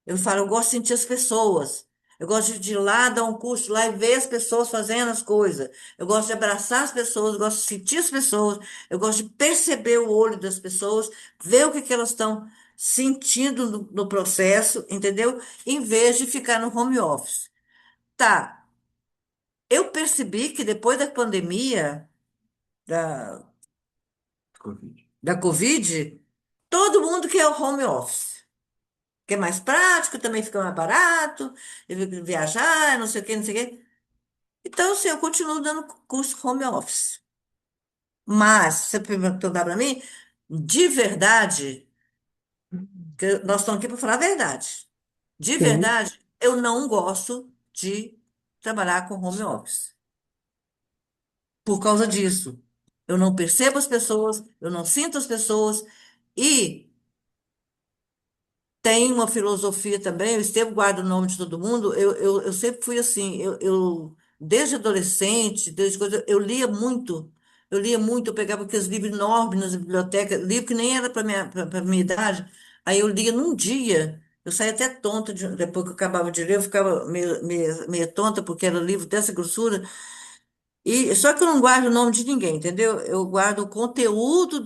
Eu falo, eu gosto de sentir as pessoas. Eu gosto de ir lá, dar um curso lá e ver as pessoas fazendo as coisas. Eu gosto de abraçar as pessoas, eu gosto de sentir as pessoas, eu gosto de perceber o olho das pessoas, ver o que elas estão sentindo no processo, entendeu? Em vez de ficar no home office. Tá, eu percebi que depois da pandemia, da, Covid. da Covid, todo mundo quer o home office. Que é mais prático, também fica mais barato, viajar, não sei o quê, não sei o quê. Então, assim, eu continuo dando curso home office. Mas, você perguntar para mim, de verdade, que nós estamos aqui para falar a verdade. De Sim. verdade, eu não gosto de trabalhar com home office. Por causa disso. Eu não percebo as pessoas, eu não sinto as pessoas e tem uma filosofia também, o Estevão guarda o nome de todo mundo, eu sempre fui assim, desde adolescente, desde coisa, eu lia muito, eu pegava aqueles livros enormes nas bibliotecas, livro que nem era para minha idade, aí eu lia num dia, eu saía até tonta, depois que eu acabava de ler, eu ficava meio tonta, porque era livro dessa grossura, só que eu não guardo o nome de ninguém, entendeu? Eu guardo o conteúdo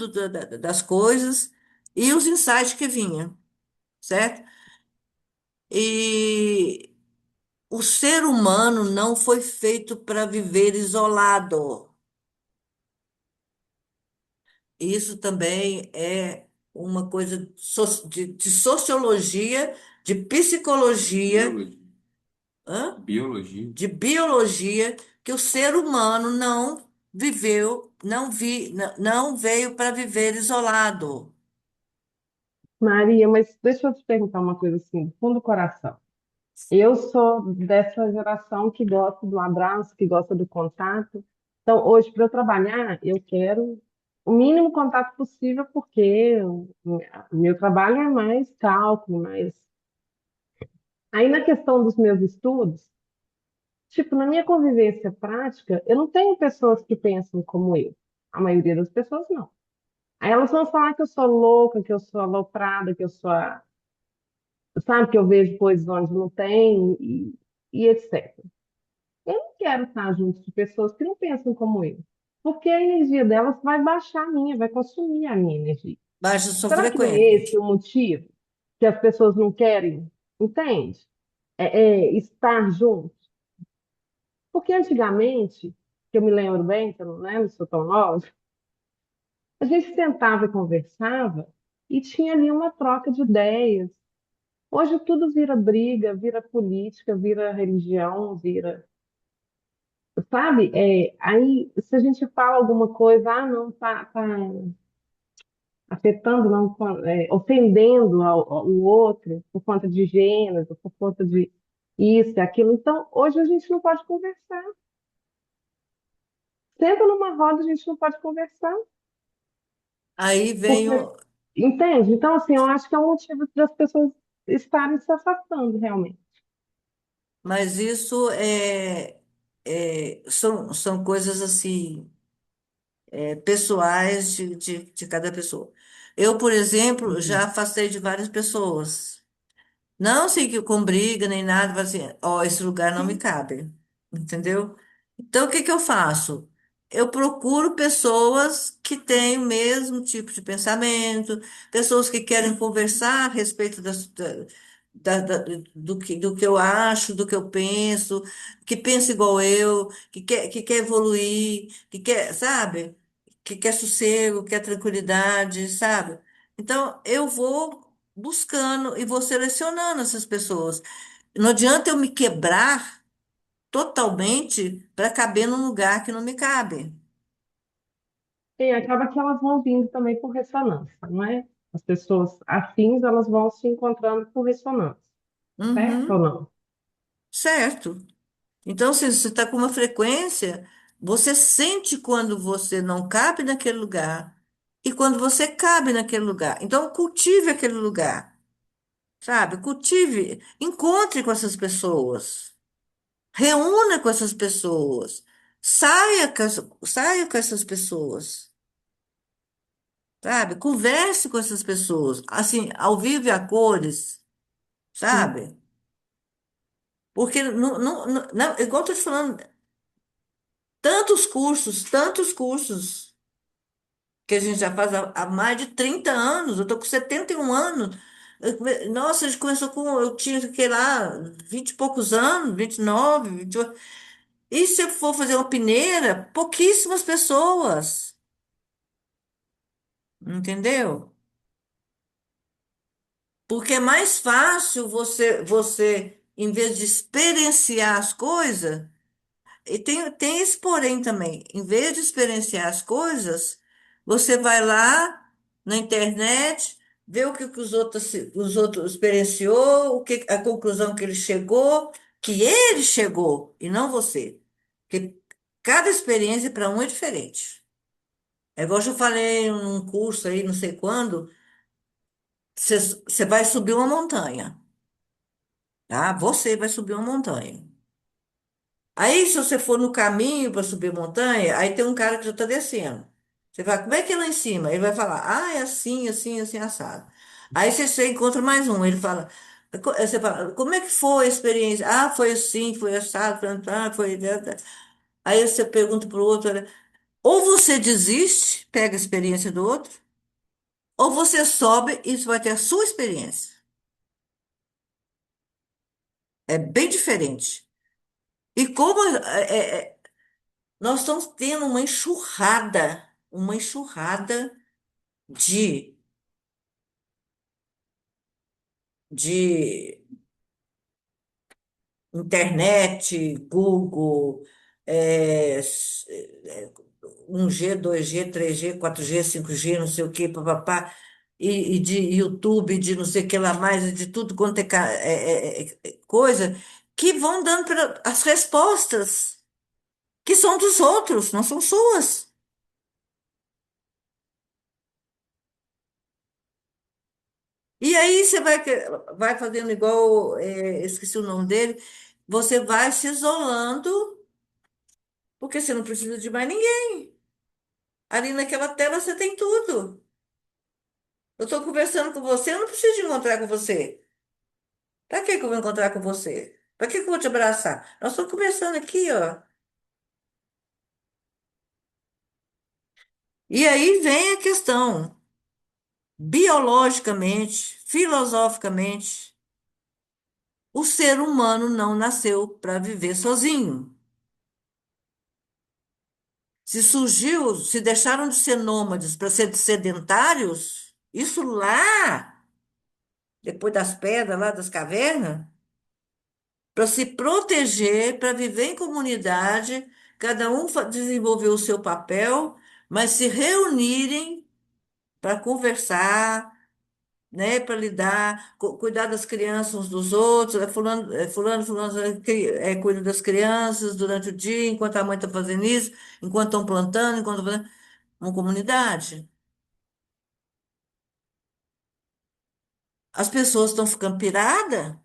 das coisas e os insights que vinha, certo? E o ser humano não foi feito para viver isolado. Isso também é uma coisa de sociologia, de psicologia, Biologia. hã? Biologia. De biologia, que o ser humano não viveu, não veio para viver isolado. Maria, mas deixa eu te perguntar uma coisa assim, do fundo do coração. Eu sou dessa geração que gosta do abraço, que gosta do contato. Então, hoje, para eu trabalhar, eu quero o mínimo contato possível, porque o meu trabalho é mais cálculo, mais. Aí, na questão dos meus estudos, tipo, na minha convivência prática, eu não tenho pessoas que pensam como eu. A maioria das pessoas não. Aí elas vão falar que eu sou louca, que eu sou aloprada, que eu sou sabe, que eu vejo coisas onde não tem e etc. Eu não quero estar junto de pessoas que não pensam como eu, porque a energia delas vai baixar a minha, vai consumir a minha energia. Baixa sua Será que não é frequência. esse o motivo que as pessoas não querem, entende? Estar junto? Porque antigamente, que eu me lembro bem, que eu não lembro, sou tão nova, a gente sentava e conversava e tinha ali uma troca de ideias. Hoje tudo vira briga, vira política, vira religião, vira. Sabe? Aí, se a gente fala alguma coisa, não, tá afetando, não, ofendendo o outro por conta de gênero, por conta de isso e aquilo. Então, hoje a gente não pode conversar. Senta numa roda, a gente não pode conversar. Aí vem Porque, o. entende? Então, assim, eu acho que é um motivo das pessoas estarem se afastando, realmente. Mas isso são coisas assim, pessoais de cada pessoa. Eu, por exemplo, já Uhum. afastei de várias pessoas. Não sei que com briga nem nada, mas assim, ó, esse lugar não me cabe, entendeu? Então, o que que eu faço? Eu procuro pessoas que têm o mesmo tipo de pensamento, pessoas que querem conversar a respeito do que eu acho, do que eu penso, que pensa igual eu, que quer evoluir, que quer, sabe? Que quer sossego, quer tranquilidade, sabe? Então, eu vou buscando e vou selecionando essas pessoas. Não adianta eu me quebrar totalmente para caber num lugar que não me cabe. E acaba que elas vão vindo também por ressonância, não é? As pessoas afins, elas vão se encontrando por ressonância, certo ou Uhum, não? certo. Então, se você está com uma frequência, você sente quando você não cabe naquele lugar e quando você cabe naquele lugar. Então, cultive aquele lugar, sabe? Cultive, encontre com essas pessoas, reúna com essas pessoas, saia com essas pessoas, sabe? Converse com essas pessoas, assim, ao vivo e a cores, Sim, sabe? Porque, igual eu estou te falando, tantos cursos que a gente já faz há mais de 30 anos. Eu estou com 71 anos. Nossa, a gente começou com, eu tinha, sei lá, 20 e poucos anos, 29, 28. E se eu for fazer uma peneira, pouquíssimas pessoas, entendeu? Porque é mais fácil em vez de experienciar as coisas, e tem esse porém também. Em vez de experienciar as coisas, você vai lá na internet, vê o que, os outros experienciou, a conclusão que ele chegou, e não você. Porque cada experiência para um é diferente. É igual eu falei num curso aí, não sei quando, você vai subir uma montanha, tá? Você vai subir uma montanha. Aí, se você for no caminho para subir montanha, aí tem um cara que já está descendo. Você fala, como é que é lá em cima? Ele vai falar, ah, é assim, assim, assim, assado. Aí você encontra mais um, ele fala, você fala, como é que foi a experiência? Ah, foi assim, foi assado, foi. Aí você pergunta para o outro, olha, ou você desiste, pega a experiência do outro, ou você sobe e você vai ter a sua experiência. É bem diferente. E como nós estamos tendo uma enxurrada de, de internet, Google, é, s- é, 1G, 2G, 3G, 4G, 5G, não sei o quê, papapá, e de YouTube, de não sei o que lá mais, e de tudo quanto coisa, que vão dando as respostas, que são dos outros, não são suas. E aí você vai fazendo igual, esqueci o nome dele, você vai se isolando, porque você não precisa de mais ninguém. Ali naquela tela você tem tudo. Eu estou conversando com você, eu não preciso de encontrar com você. Para que que eu vou encontrar com você? Para que que eu vou te abraçar? Nós estamos conversando aqui, ó. E aí vem a questão, biologicamente, filosoficamente, o ser humano não nasceu para viver sozinho. Se deixaram de ser nômades para ser sedentários, isso lá, depois das pedras, lá das cavernas, para se proteger, para viver em comunidade, cada um desenvolver o seu papel, mas se reunirem para conversar, né, para lidar, cuidar das crianças uns dos outros, fulano, cuida das crianças durante o dia, enquanto a mãe está fazendo isso, enquanto estão plantando, enquanto estão fazendo uma comunidade. As pessoas estão ficando piradas,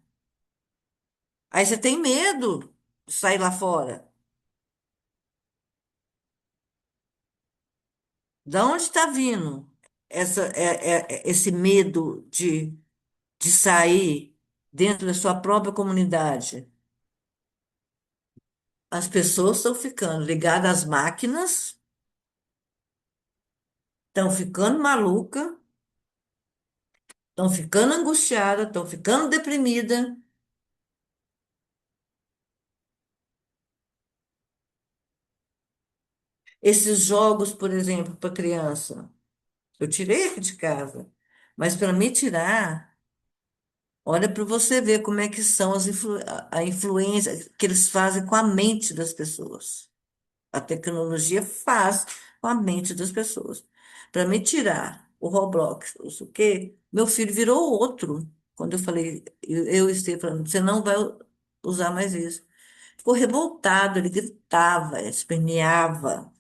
aí você tem medo de sair lá fora. Da onde está vindo esse medo de sair dentro da sua própria comunidade? As pessoas estão ficando ligadas às máquinas, estão ficando malucas, estão ficando angustiadas, estão ficando deprimidas. Esses jogos, por exemplo, para criança, eu tirei aqui de casa. Mas para me tirar, olha para você ver como é que são a influência que eles fazem com a mente das pessoas. A tecnologia faz com a mente das pessoas. Para me tirar o Roblox, não sei o quê, meu filho virou outro. Quando eu falei, eu esteve falando, você não vai usar mais isso. Ficou revoltado, ele gritava, esperneava.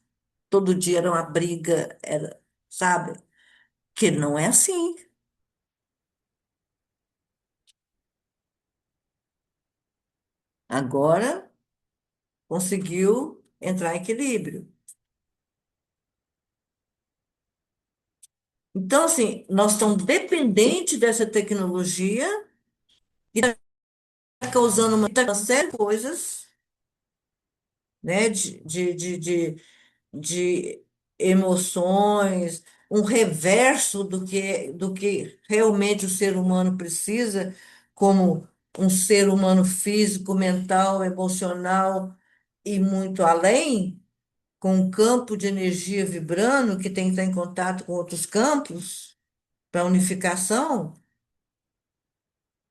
Todo dia era uma briga, era, sabe? Que não é assim. Agora conseguiu entrar em equilíbrio. Então, assim, nós estamos dependentes dessa tecnologia e está causando uma série de coisas, né? De emoções, um reverso do que realmente o ser humano precisa, como um ser humano físico, mental, emocional e muito além, com um campo de energia vibrando que tem que estar em contato com outros campos para unificação,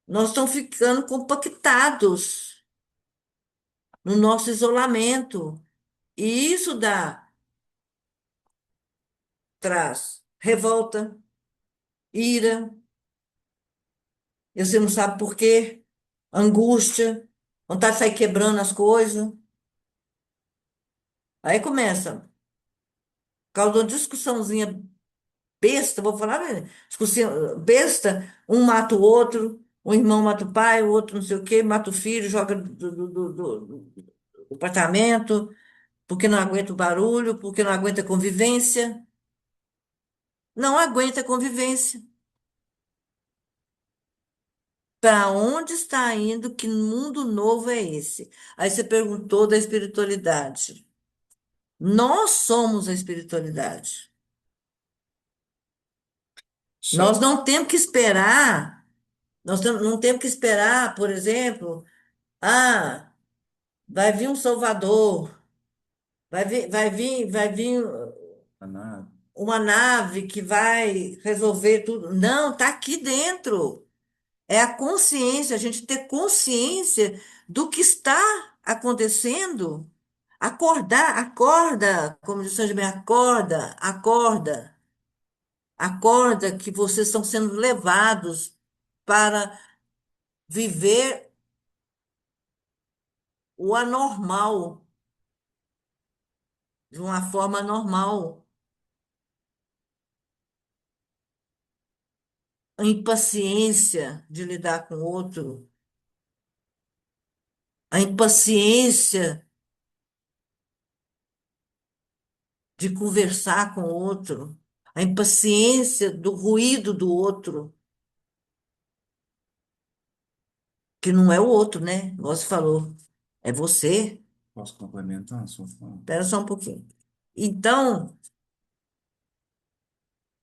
nós estamos ficando compactados no nosso isolamento. E isso traz revolta, ira, e você não sabe por quê, angústia, vontade de sair quebrando as coisas. Aí começa, causa uma discussãozinha besta, vou falar, né? Discussão besta, um mata o outro, um irmão mata o pai, o outro não sei o quê, mata o filho, joga do apartamento, porque não aguenta o barulho, porque não aguenta a convivência. Não aguenta a convivência. Para onde está indo? Que mundo novo é esse? Aí você perguntou da espiritualidade. Nós somos a espiritualidade. Nós Certo. não temos que esperar, não temos que esperar, por exemplo, ah, vai vir um Salvador, vai vir Ana, uma nave que vai resolver tudo. Não, está aqui dentro. É a consciência, a gente ter consciência do que está acontecendo. Acordar, acorda, como diz São Germain, acorda, acorda, acorda que vocês estão sendo levados para viver o anormal, de uma forma normal. A impaciência de lidar com o outro, a impaciência de conversar com o outro, a impaciência do ruído do outro, que não é o outro, né? Você falou, é você. posso complementar a sua fala? Espera só um pouquinho. Então,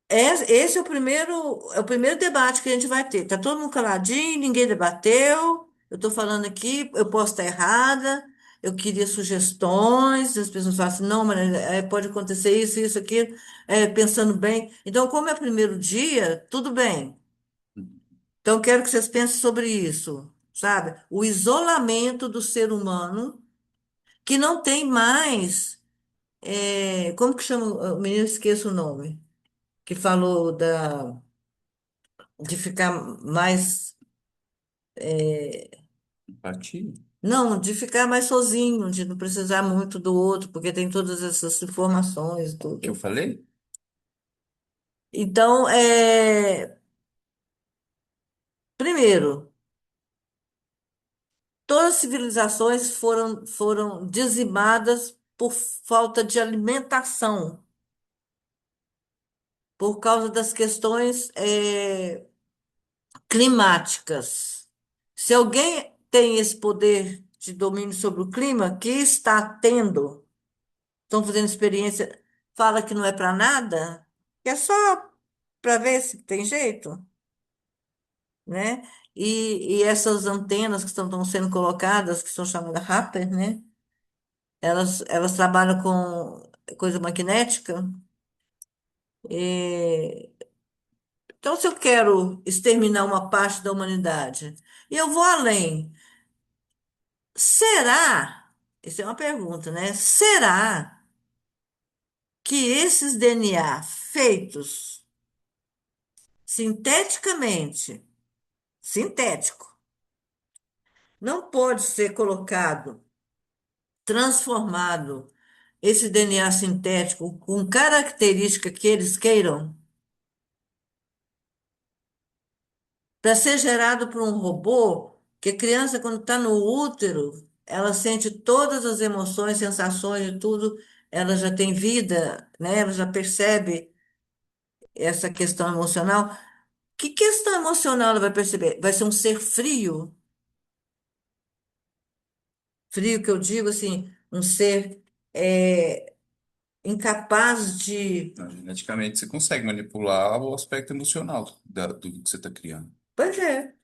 esse é o primeiro debate que a gente vai ter. Tá todo mundo caladinho, ninguém debateu. Eu estou falando aqui, eu posso estar errada. Eu queria sugestões. As pessoas falam assim, não, mas pode acontecer isso, isso, aquilo, pensando bem. Então, como é o primeiro dia, tudo bem. Então, eu quero que vocês pensem sobre isso, sabe? O isolamento do ser humano, que não tem mais. Como que chama? O menino, esqueço o nome, que falou de ficar mais. Empatia? Não, de ficar mais sozinho, de não precisar muito do outro, porque tem todas essas informações, Que eu tudo. falei? Então, primeiro, todas as civilizações foram dizimadas por falta de alimentação, por causa das questões, climáticas. Se alguém tem esse poder de domínio sobre o clima, que está tendo, estão fazendo experiência, fala que não é para nada, que é só para ver se tem jeito, né? E essas antenas que estão sendo colocadas, que são chamadas Rapper, né? Elas trabalham com coisa magnética, Então, se eu quero exterminar uma parte da humanidade, e eu vou além, será? Isso é uma pergunta, né? Será que esses DNA feitos sinteticamente, sintético, não pode ser colocado, transformado, esse DNA sintético com característica que eles queiram, para ser gerado por um robô, que a criança, quando está no útero, ela sente todas as emoções, sensações e tudo, ela já tem vida, né? Ela já percebe essa questão emocional. Que questão emocional ela vai perceber? Vai ser um ser frio? Frio que eu digo assim, um ser incapaz de. Então, geneticamente, você consegue manipular o aspecto emocional do que você está criando. Pois é.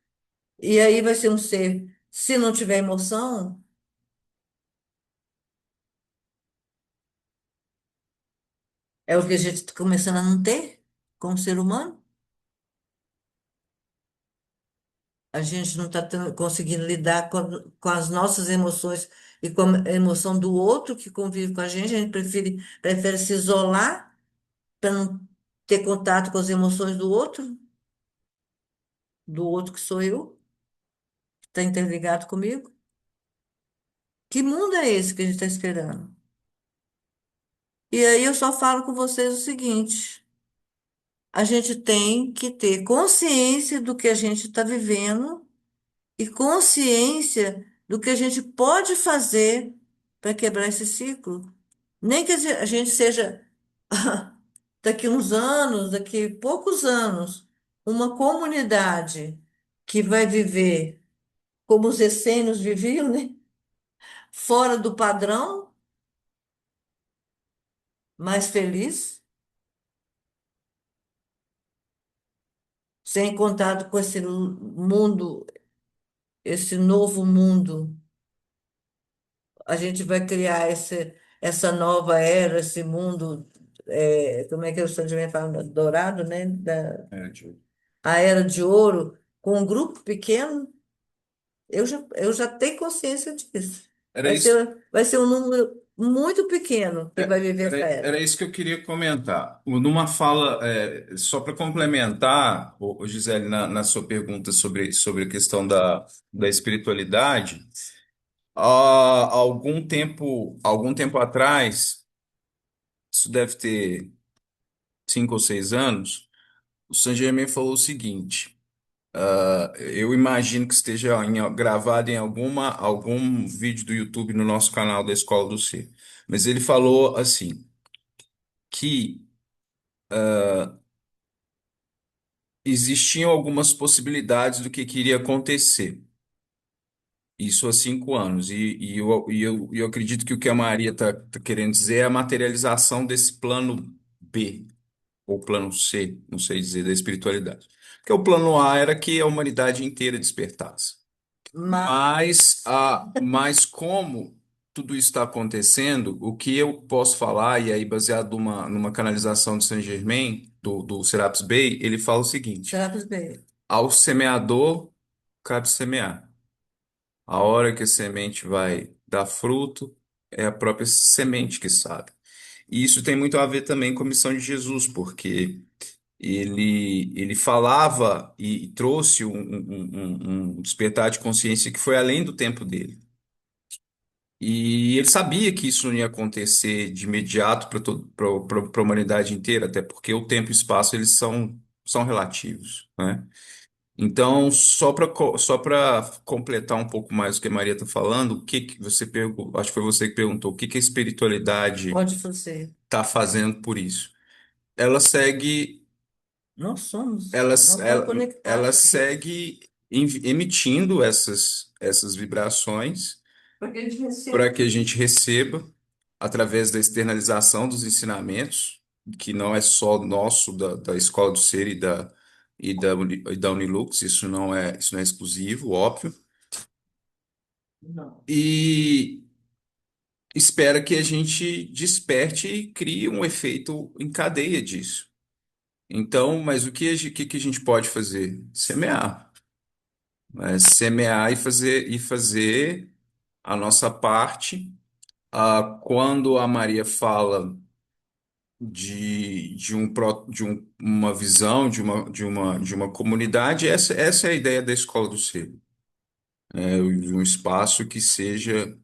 E aí vai ser um ser, se não tiver emoção, é o que a gente está começando a não ter como ser humano. A gente não está conseguindo lidar com as nossas emoções e com a emoção do outro que convive com a gente prefere se isolar para não ter contato com as emoções do outro que sou eu, que está interligado comigo. Que mundo é esse que a gente está esperando? E aí eu só falo com vocês o seguinte: a gente tem que ter consciência do que a gente está vivendo e consciência do que a gente pode fazer para quebrar esse ciclo. Nem que a gente seja, daqui uns anos, daqui poucos anos, uma comunidade que vai viver como os essênios viviam, né? Fora do padrão, mais feliz, sem contato com esse mundo, esse novo mundo. A gente vai criar essa nova era, esse mundo, como é que o Sandro fala, dourado, né? É, Diogo. A era de ouro, com um grupo pequeno. Eu já tenho consciência disso. Era isso, Vai ser um número muito pequeno que vai viver essa era era. isso que eu queria comentar. Numa fala, só para complementar, Gisele, na sua pergunta sobre a questão da espiritualidade, há algum tempo atrás, isso deve ter 5 ou 6 anos, o Saint Germain falou o seguinte: eu imagino que esteja gravado em algum vídeo do YouTube no nosso canal da Escola do Ser. Mas ele falou assim, que existiam algumas possibilidades do que iria acontecer. Isso há 5 anos. E eu acredito que o que a Maria está querendo dizer é a materialização desse plano B, ou plano C, não sei dizer, da espiritualidade. Porque o plano A era que a humanidade inteira despertasse. Mas, Mas como tudo isso está acontecendo, o que eu posso falar, e aí baseado numa canalização de Saint-Germain, do Serapis Bey, ele fala o seguinte: será que bem? ao semeador cabe semear. A hora que a semente vai dar fruto, é a própria semente que sabe. E isso tem muito a ver também com a missão de Jesus, porque ele falava e trouxe um despertar de consciência que foi além do tempo dele. E ele sabia que isso não ia acontecer de imediato para a humanidade inteira, até porque o tempo e o espaço eles são relativos, né? Então, só para completar um pouco mais o que a Maria está falando, o que que você perguntou, acho que foi você que perguntou, o que que a espiritualidade Pode ser. está fazendo por isso? Ela segue, Nós estamos ela conectados a isso. segue emitindo essas vibrações Porque a gente para recebe. que a gente receba através da externalização dos ensinamentos, que não é só nosso da Escola do Ser e da Unilux, isso não é exclusivo, óbvio, Não. e espera que a gente desperte e crie um efeito em cadeia disso. Então, mas que a gente pode fazer? Semear. Né? Semear e fazer a nossa parte. Quando a Maria fala uma visão de uma comunidade, essa é a ideia da escola do ser. De um espaço que seja,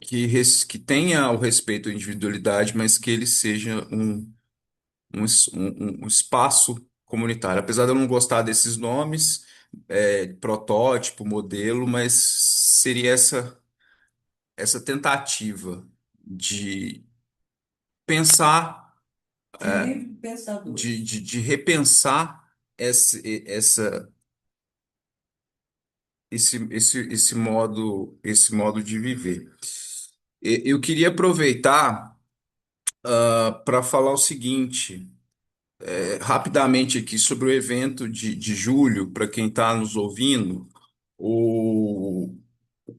que tenha o respeito à individualidade, mas que ele seja um espaço comunitário. Apesar de eu não gostar desses nomes, protótipo, modelo, mas seria essa tentativa de pensar, de repensar esse modo de viver. Eu queria aproveitar para falar o seguinte, rapidamente aqui sobre o evento de julho, para quem está nos ouvindo.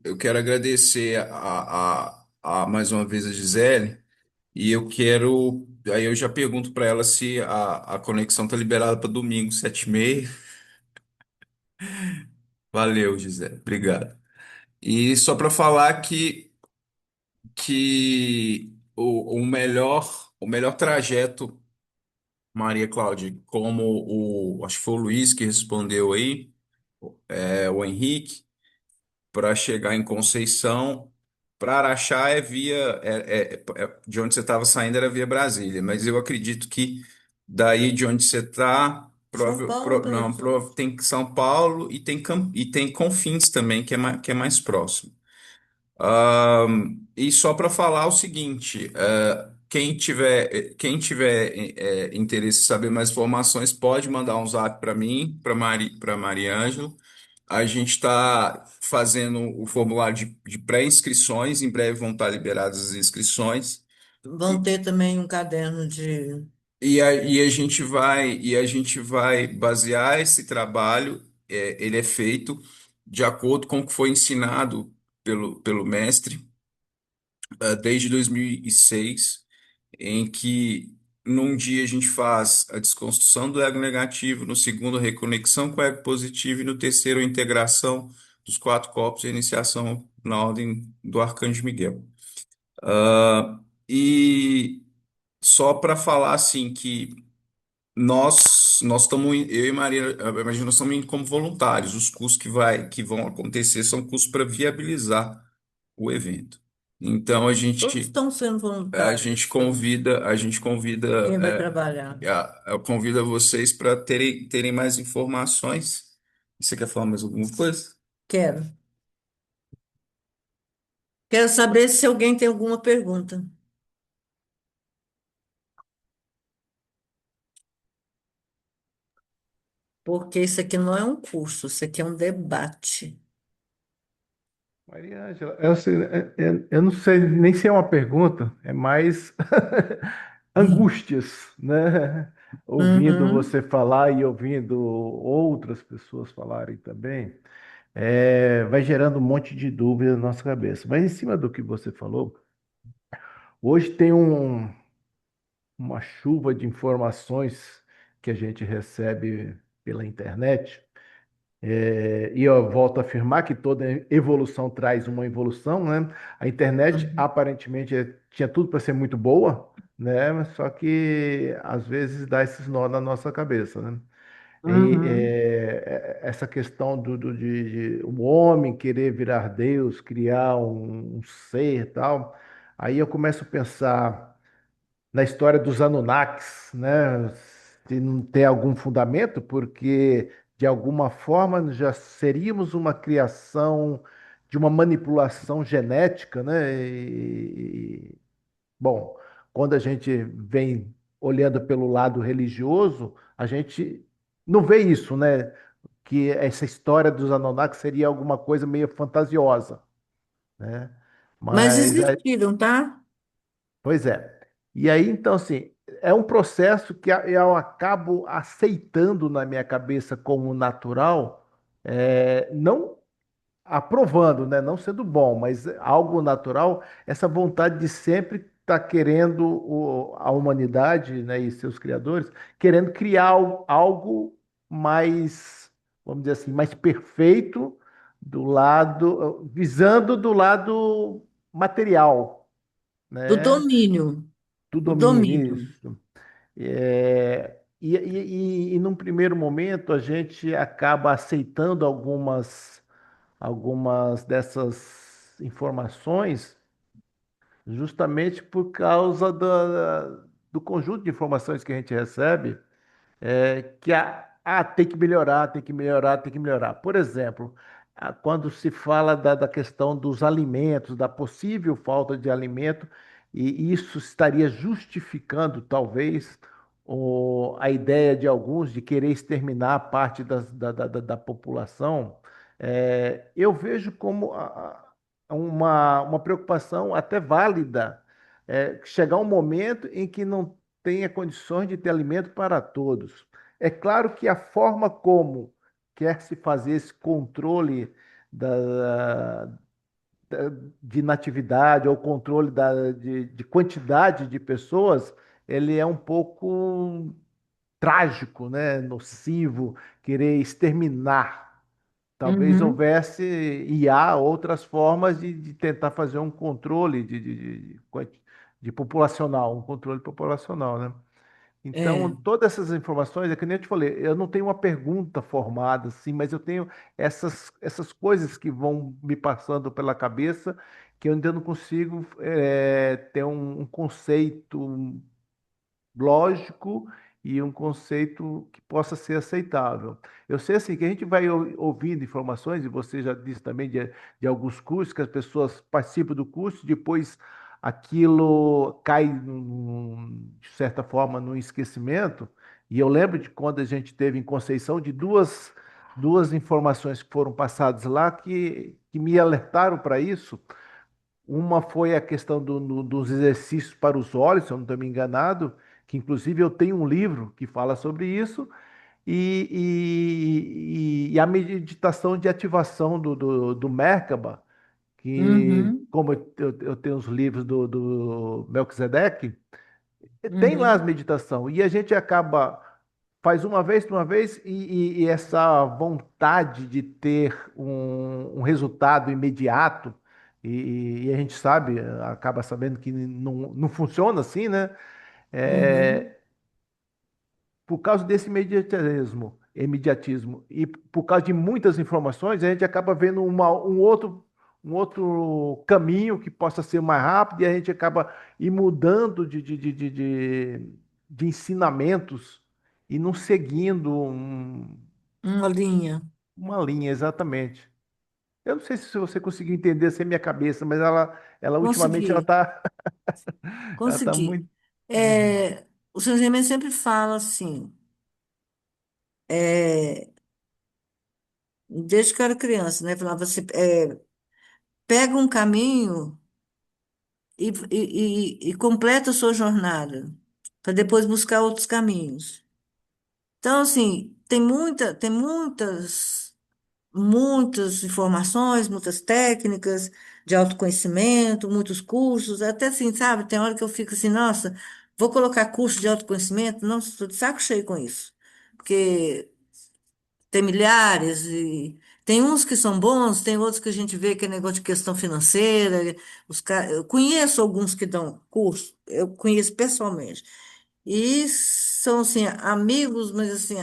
Eu quero agradecer mais uma vez a Gisele, e aí eu já pergunto para ela se a conexão está liberada para domingo, 7h30. Valeu, Gisele, obrigado. E só para falar que o melhor trajeto, Maria Cláudia, como acho que foi o Luiz que respondeu aí, o Henrique, para chegar em Conceição, para Araxá de onde você estava saindo era via Brasília, mas eu acredito que daí de onde você está, São Paulo, não, tem São Paulo e tem Confins também, que é mais próximo. E só para falar o seguinte, quem tiver interesse em saber mais informações, pode mandar um zap para mim, para Mariângela. A gente está fazendo o formulário de pré-inscrições, em breve vão estar liberadas as inscrições. vão ter também um caderno de. E a gente vai basear esse trabalho, ele é feito de acordo com o que foi ensinado pelo mestre, desde 2006, em que num dia a gente faz a desconstrução do ego negativo, no segundo a reconexão com o ego positivo e no terceiro a integração dos quatro corpos e a iniciação na ordem do Arcanjo Miguel. E só para falar assim que nós estamos, eu e Maria, eu imagino, nós estamos indo como voluntários. Os custos que vão acontecer são custos para viabilizar o evento. Então Todos estão sendo a voluntários, gente convida, a gente quem convida, vai trabalhar. eu convido a vocês para terem mais informações. Você quer falar mais alguma coisa? Quero. Quero saber se alguém tem alguma pergunta, porque isso aqui não é um curso, isso aqui é um debate. Maria Ângela, eu não sei nem se é uma pergunta, é mais angústias, né? Ouvindo Uhum. você falar e ouvindo outras pessoas falarem também, vai gerando um monte de dúvida na nossa cabeça. Mas em cima do que você falou, hoje tem uma chuva de informações que a gente recebe pela internet. E eu volto a afirmar que toda evolução traz uma evolução, né? A internet Uhum. aparentemente tinha tudo para ser muito boa, né? Mas só que às vezes dá esses nó na nossa cabeça, né? Uhum. Essa questão de o homem querer virar Deus, criar um ser e tal, aí eu começo a pensar na história dos Anunnakis, né? Se não tem algum fundamento, porque de alguma forma já seríamos uma criação de uma manipulação genética, né? Bom, quando a gente vem olhando pelo lado religioso, a gente não vê isso, né? Que essa história dos Anunnakis seria alguma coisa meio fantasiosa, né? Mas Mas existiram, tá? pois é. E aí, então, assim, é um processo que eu acabo aceitando na minha cabeça como natural, não aprovando, né? Não sendo bom, mas algo natural, essa vontade de sempre está querendo, a humanidade, né, e seus criadores, querendo criar algo mais, vamos dizer assim, mais perfeito do lado, visando do lado material, Do né? domínio, Do o domínio, domínio. isso. E num primeiro momento a gente acaba aceitando algumas dessas informações justamente por causa do conjunto de informações que a gente recebe, tem que melhorar, tem que melhorar, tem que melhorar. Por exemplo, quando se fala da questão dos alimentos, da possível falta de alimento, e isso estaria justificando, talvez, a ideia de alguns de querer exterminar parte da população, eu vejo como uma preocupação até válida, chegar um momento em que não tenha condições de ter alimento para todos. É claro que a forma como quer se fazer esse controle da, de natividade ou controle de quantidade de pessoas, ele é um pouco trágico, né? Nocivo, querer exterminar. Talvez Uhum. houvesse e há outras formas de tentar fazer um controle de populacional, um controle populacional, né? Então, É, todas essas informações, é que nem eu te falei, eu não tenho uma pergunta formada, assim, mas eu tenho essas coisas que vão me passando pela cabeça que eu ainda não consigo ter um conceito lógico e um conceito que possa ser aceitável. Eu sei assim que a gente vai ouvindo informações, e você já disse também de alguns cursos que as pessoas participam do curso, depois aquilo cai, de certa forma, no esquecimento. E eu lembro de quando a gente teve em Conceição de duas informações que foram passadas lá que me alertaram para isso. Uma foi a questão dos exercícios para os olhos, se eu não estou me enganado, que inclusive eu tenho um livro que fala sobre isso, e a meditação de ativação do Merkaba, que, uhum, como eu tenho os livros do Melquisedeque, tem lá as uhum, meditação, e a gente acaba, faz uma vez, e essa vontade de ter um resultado imediato, e a gente sabe, acaba sabendo que não funciona assim, né? uhum. É, por causa desse imediatismo, e por causa de muitas informações, a gente acaba vendo um outro caminho que possa ser mais rápido e a gente acaba ir mudando de ensinamentos e não seguindo Uma linha. uma linha exatamente. Eu não sei se você conseguiu entender essa é minha cabeça, mas ela ultimamente ela Consegui, está ela tá consegui. muito. Uhum, É, o seu Germain sempre fala assim, é, desde que eu era criança, né? Falava você pega um caminho e completa a sua jornada, para depois buscar outros caminhos. Então, assim, muitas informações, muitas técnicas de autoconhecimento, muitos cursos, até assim, sabe? Tem hora que eu fico assim, nossa, vou colocar curso de autoconhecimento? Não, estou de saco cheio com isso. Porque tem milhares e tem uns que são bons, tem outros que a gente vê que é negócio de questão financeira. Eu conheço alguns que dão curso, eu conheço pessoalmente. E são assim, amigos, mas assim,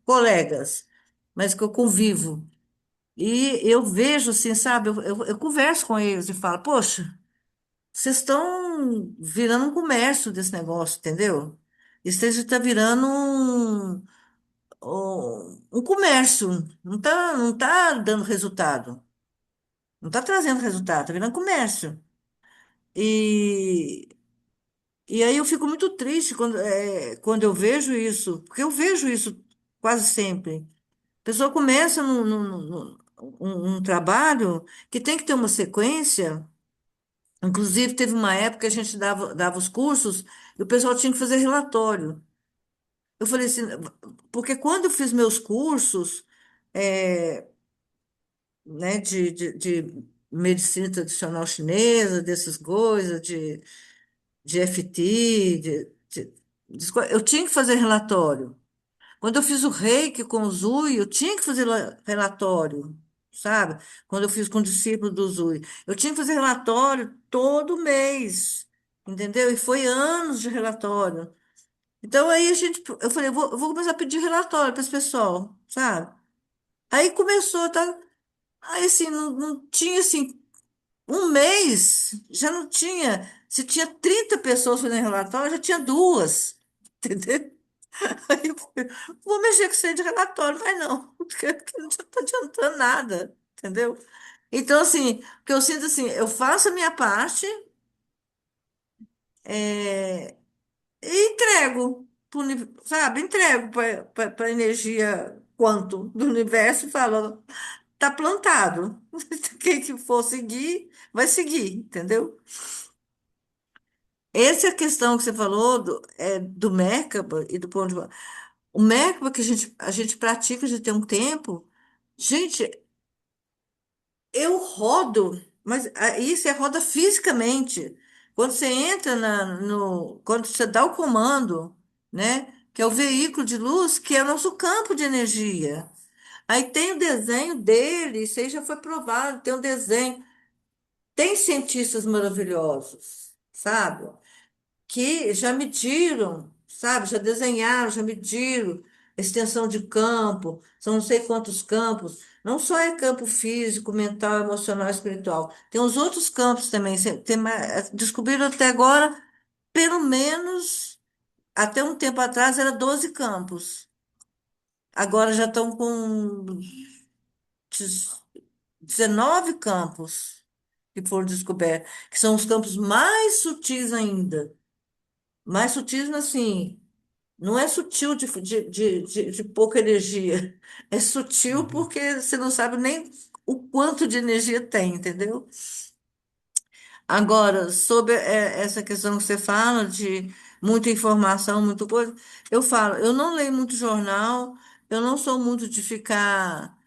colegas, mas que eu convivo. E eu vejo assim, sabe, eu converso com eles e falo, poxa, vocês estão virando um comércio desse negócio, entendeu? Isso está virando um comércio, não tá dando resultado, não está trazendo resultado, está virando comércio. E, e aí eu fico muito triste quando eu vejo isso, porque eu vejo isso quase sempre. A pessoa começa um trabalho que tem que ter uma sequência. Inclusive, teve uma época que a gente dava os cursos e o pessoal tinha que fazer relatório. Eu falei assim, porque quando eu fiz meus cursos, é, né, de medicina tradicional chinesa, dessas coisas, de FT, eu tinha que fazer relatório. Quando eu fiz o reiki com o Zui, eu tinha que fazer relatório, sabe? Quando eu fiz com o discípulo do Zui, eu tinha que fazer relatório todo mês, entendeu? E foi anos de relatório. Então aí eu falei, eu vou começar a pedir relatório para esse pessoal, sabe? Aí começou, tá? Aí assim, não tinha assim, um mês, já não tinha. Se tinha 30 pessoas fazendo relatório, já tinha duas, entendeu? Aí eu falei, vou mexer com isso aí de relatório, mas não, porque não está adiantando nada, entendeu? Então, assim, o que eu sinto assim, eu faço a minha parte, é, e entrego, sabe? Entrego para a energia quanto do universo e falo, tá plantado. Quem que for seguir, vai seguir, entendeu? Essa é a questão que você falou do Merkaba e do ponto de... O Merkaba que a gente pratica já tem um tempo. Gente, eu rodo, mas isso é roda fisicamente. Quando você entra quando você dá o comando, né? Que é o veículo de luz, que é o nosso campo de energia. Aí tem o desenho dele, isso aí já foi provado, tem um desenho. Tem cientistas maravilhosos, sabe? Que já mediram, sabe? Já desenharam, já mediram extensão de campo, são não sei quantos campos. Não só é campo físico, mental, emocional, espiritual. Tem os outros campos também. Descobriram até agora, pelo menos, até um tempo atrás, era 12 campos. Agora já estão com 19 campos que foram descobertos, que são os campos mais sutis ainda. Mais sutis, assim. Não é sutil de pouca energia. É sutil Uhum. porque você não sabe nem o quanto de energia tem, entendeu? Agora, sobre essa questão que você fala de muita informação, muita coisa, eu falo, eu não leio muito jornal, eu não sou muito de ficar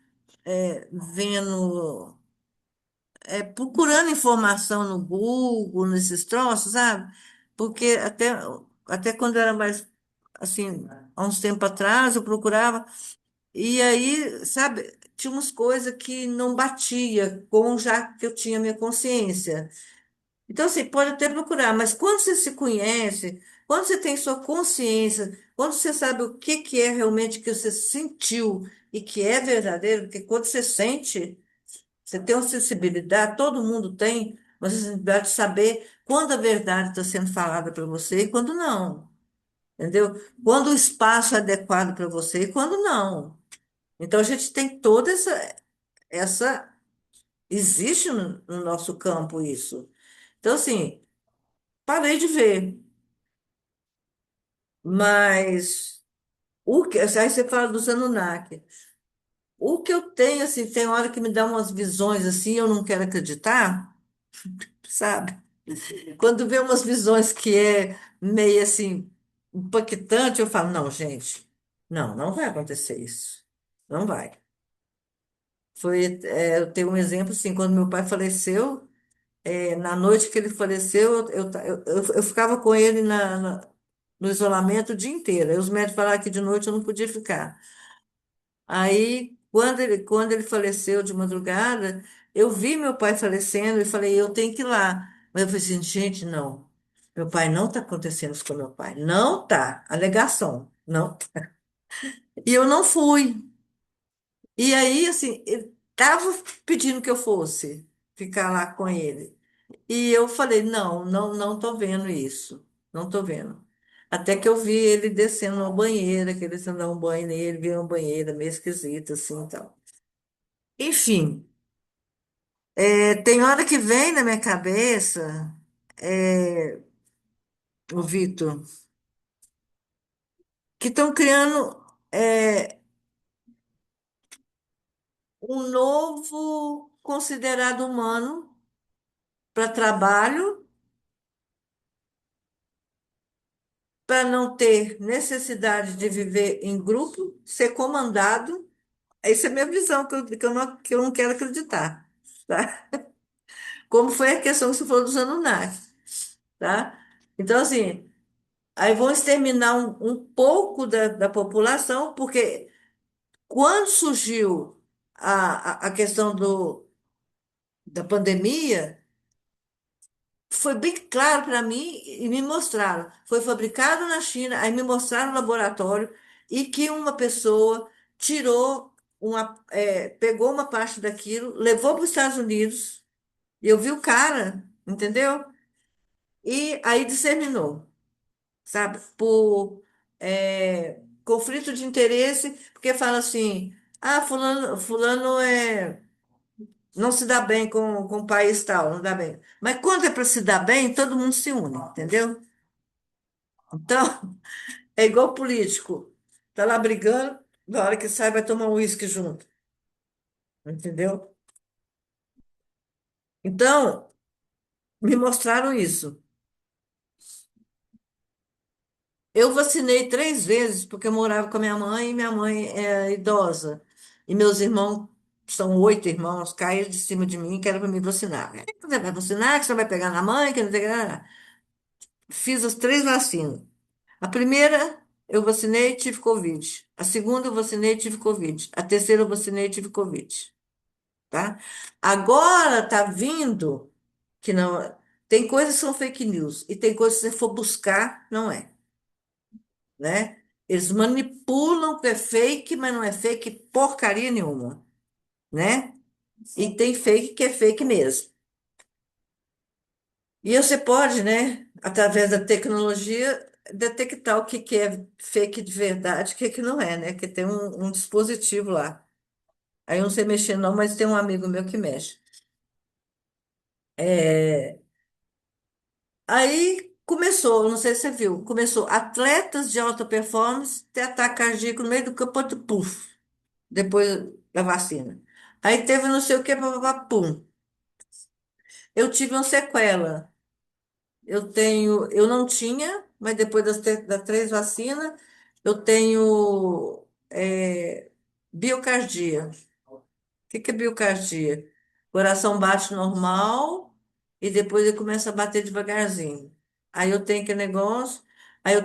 vendo, procurando informação no Google, nesses troços, sabe? Porque até quando eu era mais, assim, há uns tempos atrás, eu procurava. E aí, sabe, tinha umas coisas que não batia com já que eu tinha minha consciência. Então, assim, pode até procurar, mas quando você se conhece, quando você tem sua consciência, quando você sabe o que que é realmente que você sentiu e que é verdadeiro, porque quando você sente, você tem uma sensibilidade, todo mundo tem uma sensibilidade de saber quando a verdade está sendo falada para você e quando não, entendeu? Quando o espaço é adequado para você e quando não. Então a gente tem toda essa existe no nosso campo isso. Então assim, parei de ver, mas aí você fala dos Anunnaki. O que eu tenho assim, tem hora que me dá umas visões assim, eu não quero acreditar, sabe? Quando vê umas visões que é meio assim impactante, eu falo, não, gente, não vai acontecer isso. Não vai. Eu tenho um exemplo assim, quando meu pai faleceu, na noite que ele faleceu, eu ficava com ele no isolamento o dia inteiro. Aí os médicos falaram que de noite eu não podia ficar. Aí, quando ele faleceu de madrugada, eu vi meu pai falecendo e falei, eu tenho que ir lá. Mas eu falei assim, gente, não. Meu pai não está acontecendo isso com meu pai. Não tá. Alegação. Não. E eu não fui. E aí, assim, ele estava pedindo que eu fosse ficar lá com ele. E eu falei, não tô vendo isso. Não tô vendo. Até que eu vi ele descendo uma banheira, que ele descendo dar um banho nele, vi uma banheira meio esquisita, assim, e tal. Enfim, tem hora que vem na minha cabeça, é, o Vitor, que estão criando um novo considerado humano para trabalho, para não ter necessidade de viver em grupo, ser comandado. Essa é a minha visão, que eu não quero acreditar, tá? Como foi a questão que você falou dos Anunnaki, tá? Então, assim, aí vão exterminar um pouco da população, porque quando surgiu a questão da pandemia, foi bem claro para mim e me mostraram. Foi fabricado na China, aí me mostraram o laboratório e que uma pessoa tirou pegou uma parte daquilo, levou para os Estados Unidos, e eu vi o cara, entendeu? E aí disseminou, sabe? Por conflito de interesse, porque fala assim, fulano não se dá bem com o país tal, não dá bem. Mas quando é para se dar bem, todo mundo se une, entendeu? Então, é igual político. Tá lá brigando, na hora que sai, vai tomar um uísque junto, entendeu? Então, me mostraram isso. Eu vacinei 3 vezes, porque eu morava com a minha mãe é idosa. E meus irmãos, são 8 irmãos, caíram de cima de mim, que era para me vacinar. Você vai vacinar, que você vai pegar na mãe, que não tem nada. Fiz as 3 vacinas. A primeira eu vacinei, tive Covid. A segunda eu vacinei, tive Covid. A terceira eu vacinei, tive Covid. Tá? Agora tá vindo que não. Tem coisas que são fake news e tem coisas que se você for buscar, não é, né? Eles manipulam que é fake, mas não é fake porcaria nenhuma, né? E tem fake que é fake mesmo. E você pode, né, através da tecnologia, detectar o que que é fake de verdade, o que que não é, né? Que tem um dispositivo lá. Aí eu não sei mexer não, mas tem um amigo meu que mexe. É, aí começou, não sei se você viu, começou atletas de alta performance ter ataque cardíaco no meio do campo, outro puf, depois da vacina. Aí teve não sei o que, papapá, pum. Eu tive uma sequela. Eu não tinha, mas depois das 3 vacinas, eu tenho biocardia. Que é biocardia? Coração bate normal e depois ele começa a bater devagarzinho. Aí eu tenho aquele negócio, aí eu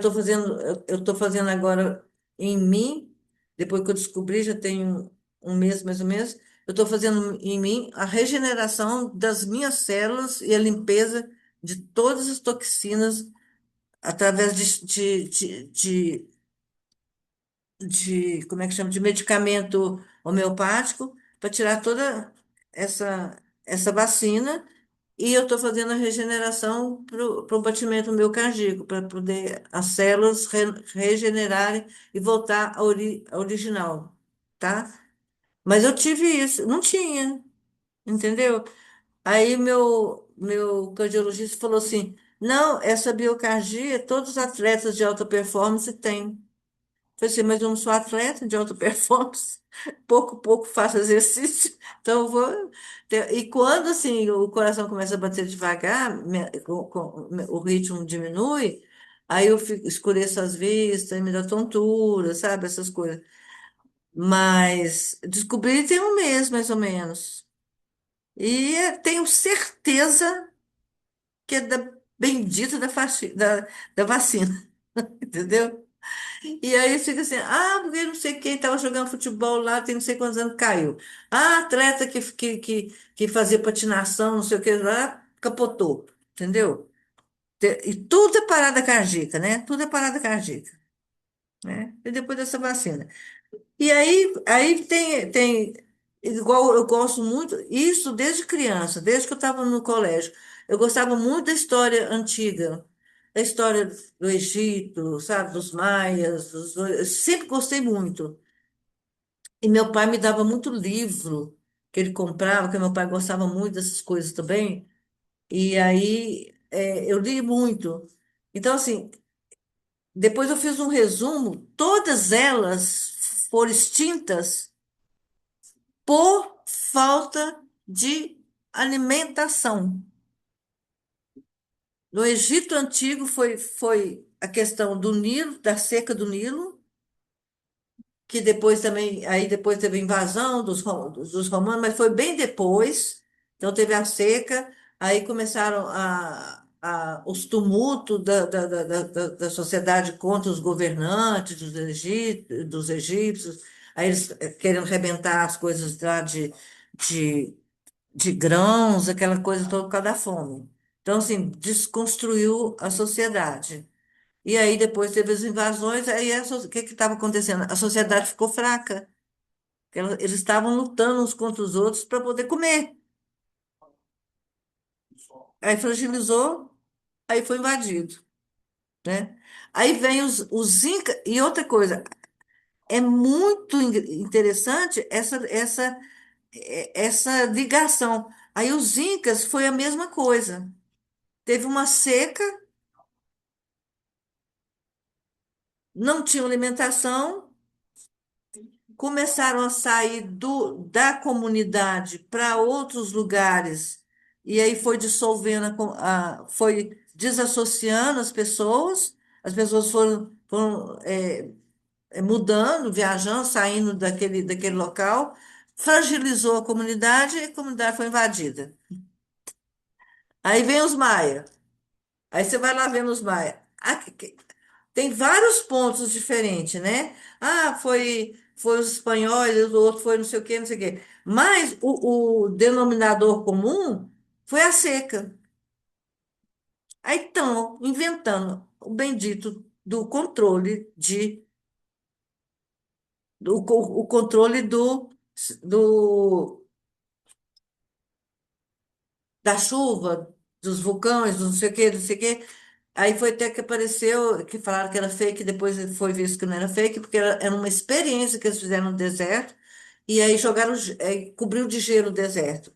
tô fazendo agora em mim, depois que eu descobri, já tem um mês mais ou menos, eu estou fazendo em mim a regeneração das minhas células e a limpeza de todas as toxinas através como é que chama, de medicamento homeopático para tirar toda essa vacina e eu estou fazendo a regeneração para o batimento meu cardíaco, para poder as células regenerarem e voltar à original, tá? Mas eu tive isso, não tinha, entendeu? Aí meu cardiologista falou assim, não, essa biocardia todos os atletas de alta performance têm. Falei assim, mas eu não sou atleta de alta performance, pouco faço exercício, então eu vou. E quando assim o coração começa a bater devagar, o ritmo diminui, aí eu escureço as vistas, me dá tontura, sabe, essas coisas. Mas descobri tem um mês, mais ou menos. E tenho certeza que é da bendita da vacina, entendeu? E aí fica assim, porque não sei quem estava jogando futebol lá, tem não sei quantos anos, caiu. Atleta que fazia patinação, não sei o que lá, capotou, entendeu? E tudo é parada cardíaca, né? Tudo é parada cardíaca, né? E depois dessa vacina. E aí igual eu gosto muito, isso desde criança, desde que eu estava no colégio. Eu gostava muito da história antiga, da história do Egito, sabe, dos maias, eu sempre gostei muito. E meu pai me dava muito livro que ele comprava, porque meu pai gostava muito dessas coisas também. E aí eu li muito. Então, assim, depois eu fiz um resumo, todas elas foram extintas por falta de alimentação. No Egito Antigo foi a questão do Nilo, da seca do Nilo, que depois também, aí depois teve a invasão dos romanos, mas foi bem depois. Então teve a seca, aí começaram os tumultos da sociedade contra os governantes dos egípcios, aí eles querendo arrebentar as coisas lá de, de grãos, aquela coisa toda por causa da fome. Então, assim, desconstruiu a sociedade. E aí depois teve as invasões, aí o que estava acontecendo? A sociedade ficou fraca. Eles estavam lutando uns contra os outros para poder comer. Aí fragilizou, aí foi invadido, né? Aí vem os Incas, e outra coisa, é muito interessante essa ligação. Aí os Incas foi a mesma coisa. Teve uma seca, não tinha alimentação, começaram a sair da comunidade para outros lugares, e aí foi dissolvendo, foi desassociando as pessoas foram mudando, viajando, saindo daquele local, fragilizou a comunidade e a comunidade foi invadida. Aí vem os Maia. Aí você vai lá vendo os Maia. Tem vários pontos diferentes, né? Ah, foi os espanhóis, o outro foi não sei o quê, não sei o quê. Mas o denominador comum foi a seca. Aí estão inventando o bendito do controle o controle do, da chuva, dos vulcões, do não sei o quê, não sei o quê. Aí foi até que apareceu, que falaram que era fake, depois foi visto que não era fake, porque era uma experiência que eles fizeram no deserto, e aí jogaram, cobriu de gelo o deserto,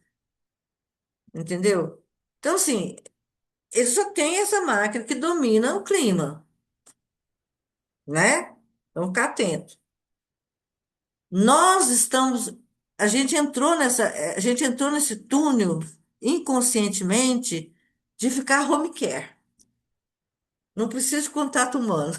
entendeu? Então, assim, eles só têm essa máquina que domina o clima, né? Então, ficar atento. Nós estamos, a gente entrou nesse túnel inconscientemente de ficar home care. Não precisa de contato humano.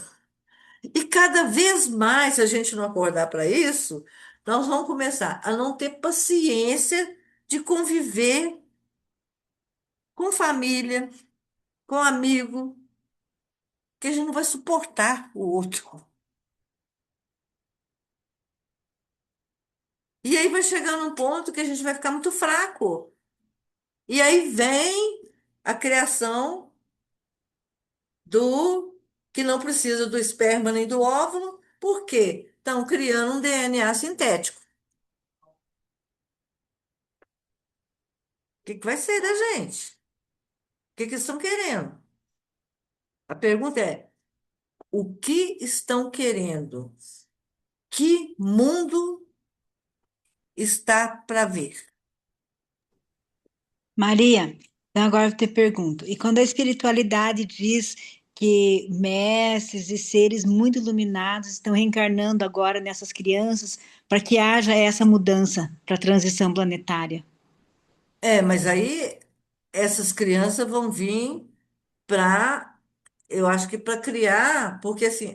E cada vez mais, se a gente não acordar para isso, nós vamos começar a não ter paciência de conviver com família, com amigo, que a gente não vai suportar o outro. E aí vai chegando um ponto que a gente vai ficar muito fraco. E aí vem a criação do que não precisa do esperma nem do óvulo, por quê? Estão criando um DNA sintético. O que que vai ser da gente? O que que eles estão querendo? A pergunta é: o que estão querendo? Que mundo está para ver? Maria, então agora eu te pergunto, e quando a espiritualidade diz que mestres e seres muito iluminados estão reencarnando agora nessas crianças para que haja essa mudança para a transição planetária? Mas aí essas crianças vão vir para, eu acho que para criar, porque assim,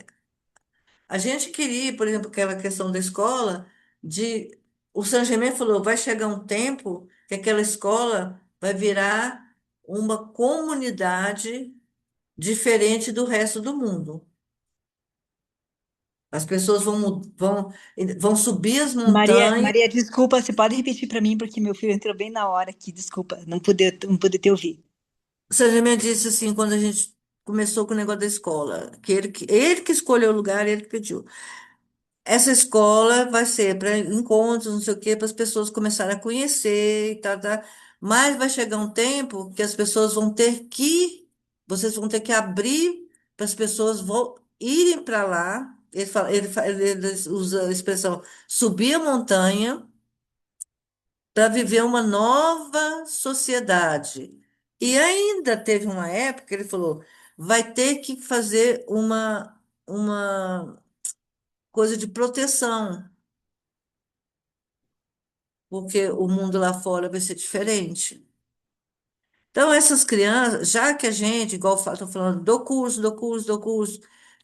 a gente queria, por exemplo, aquela questão da escola, o Saint Germain falou, vai chegar um tempo que aquela escola vai virar uma comunidade diferente do resto do mundo. As pessoas vão subir as Maria, montanhas. Maria, desculpa, você pode repetir para mim porque meu filho entrou bem na hora aqui, desculpa, não pude te ouvir. O Saint Germain disse assim, quando a gente começou com o negócio da escola, que ele que escolheu o lugar, ele que pediu. Essa escola vai ser para encontros, não sei o quê, para as pessoas começarem a conhecer e tal, tal. Mas vai chegar um tempo que as pessoas vocês vão ter que abrir para as pessoas irem para lá. Ele usa a expressão subir a montanha para viver uma nova sociedade. E ainda teve uma época que ele falou, vai ter que fazer uma coisa de proteção, porque o mundo lá fora vai ser diferente. Então, essas crianças, já que a gente, igual estou falando, do curso,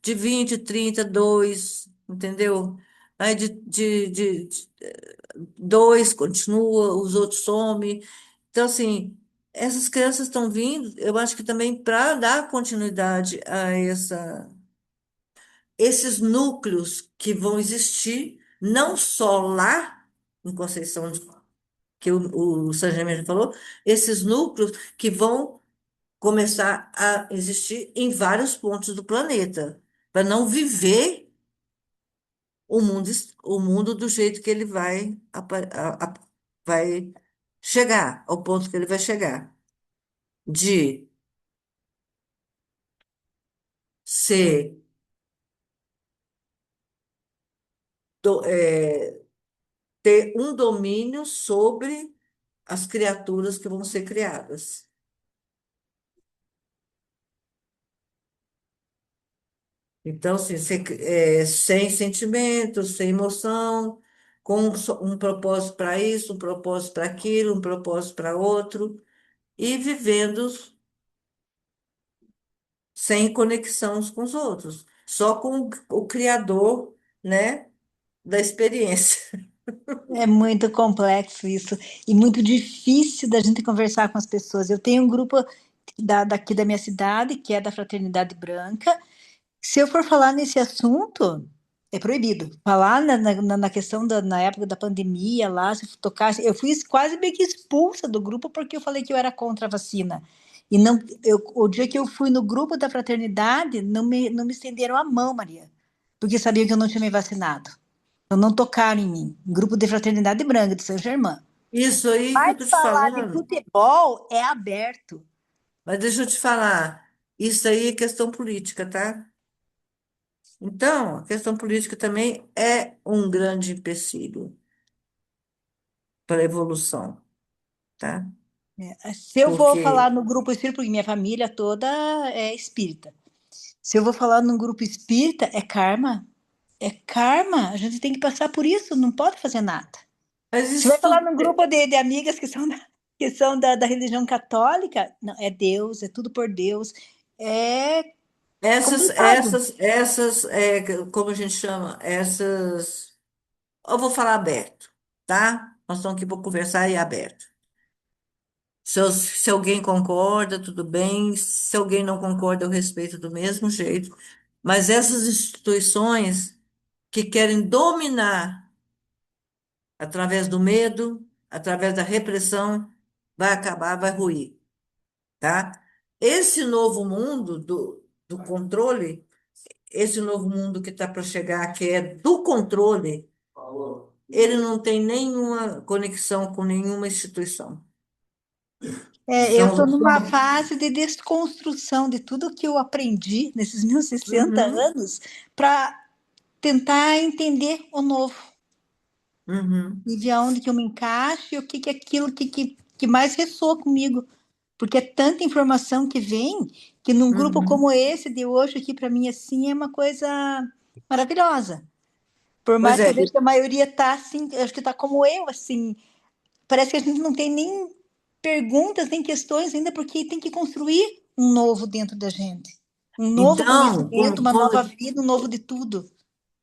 de 20, 30, 2, entendeu? Aí de 2 continua, os outros somem. Então, assim, essas crianças estão vindo, eu acho que também para dar continuidade a esses núcleos que vão existir, não só lá em Conceição, que o San Germain falou, esses núcleos que vão começar a existir em vários pontos do planeta, para não viver o mundo do jeito que ele vai chegar, ao ponto que ele vai chegar, de ser, do- é, ter um domínio sobre as criaturas que vão ser criadas. Então, assim, sem sentimentos, sem emoção, com um propósito para isso, um propósito para aquilo, um propósito para outro, e vivendo sem conexão uns com os outros, só com o criador, né, da experiência. É muito complexo isso e muito difícil da gente conversar com as pessoas. Eu tenho um grupo daqui da minha cidade, que é da Fraternidade Branca. Se eu for falar nesse assunto, é proibido. Falar na questão na época da pandemia lá, se eu tocasse, eu fui quase meio que expulsa do grupo porque eu falei que eu era contra a vacina. E não, o dia que eu fui no grupo da fraternidade, não me estenderam a mão, Maria, porque sabiam que eu não tinha me vacinado. Então não tocaram em mim. Grupo de Fraternidade Branca de Saint-Germain. Isso aí que eu Mas tô te falar de falando, futebol é aberto. mas deixa eu te falar, isso aí é questão política, tá? Então, a questão política também é um grande empecilho para a evolução, tá? Se eu vou falar Porque no grupo espírita, porque minha família toda é espírita. Se eu vou falar num grupo espírita, é karma. É karma. A gente tem que passar por isso, não pode fazer nada. mas Se vai isso falar tudo, num grupo de amigas que são da religião católica, não, é Deus, é tudo por Deus. É complicado. como a gente chama, eu vou falar aberto, tá? Nós estamos aqui para conversar e é aberto. Se alguém concorda, tudo bem. Se alguém não concorda, eu respeito do mesmo jeito. Mas essas instituições que querem dominar através do medo, através da repressão, vai acabar, vai ruir, tá? Esse novo mundo do controle, esse novo mundo que está para chegar, que é do controle, ele não tem nenhuma conexão com nenhuma instituição. Eu São, estou numa são, fase de desconstrução de tudo que eu aprendi nesses meus 60 uhum, anos para tentar entender o novo uhum, e ver aonde que eu me encaixo e o que é aquilo que mais ressoa comigo. Porque é tanta informação que vem que num grupo uhum. como esse de hoje aqui para mim assim é uma coisa maravilhosa. Por Pois mais que é, eu veja que a maioria tá assim, acho que tá como eu, assim, parece que a gente não tem nem perguntas, nem questões ainda, porque tem que construir um novo dentro da gente. Um novo então, conhecimento, uma nova vida, um novo de tudo.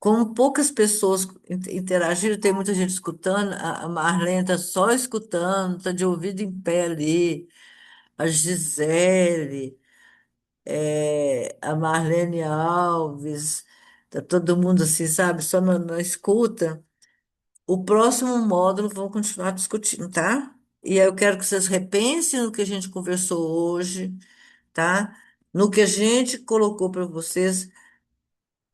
como poucas pessoas interagiram, tem muita gente escutando, a Marlene está só escutando, está de ouvido em pé ali, a Gisele, a Marlene Alves, está todo mundo assim, sabe, só na escuta. O próximo módulo vamos continuar discutindo, tá? E aí eu quero que vocês repensem no que a gente conversou hoje, tá? No que a gente colocou para vocês.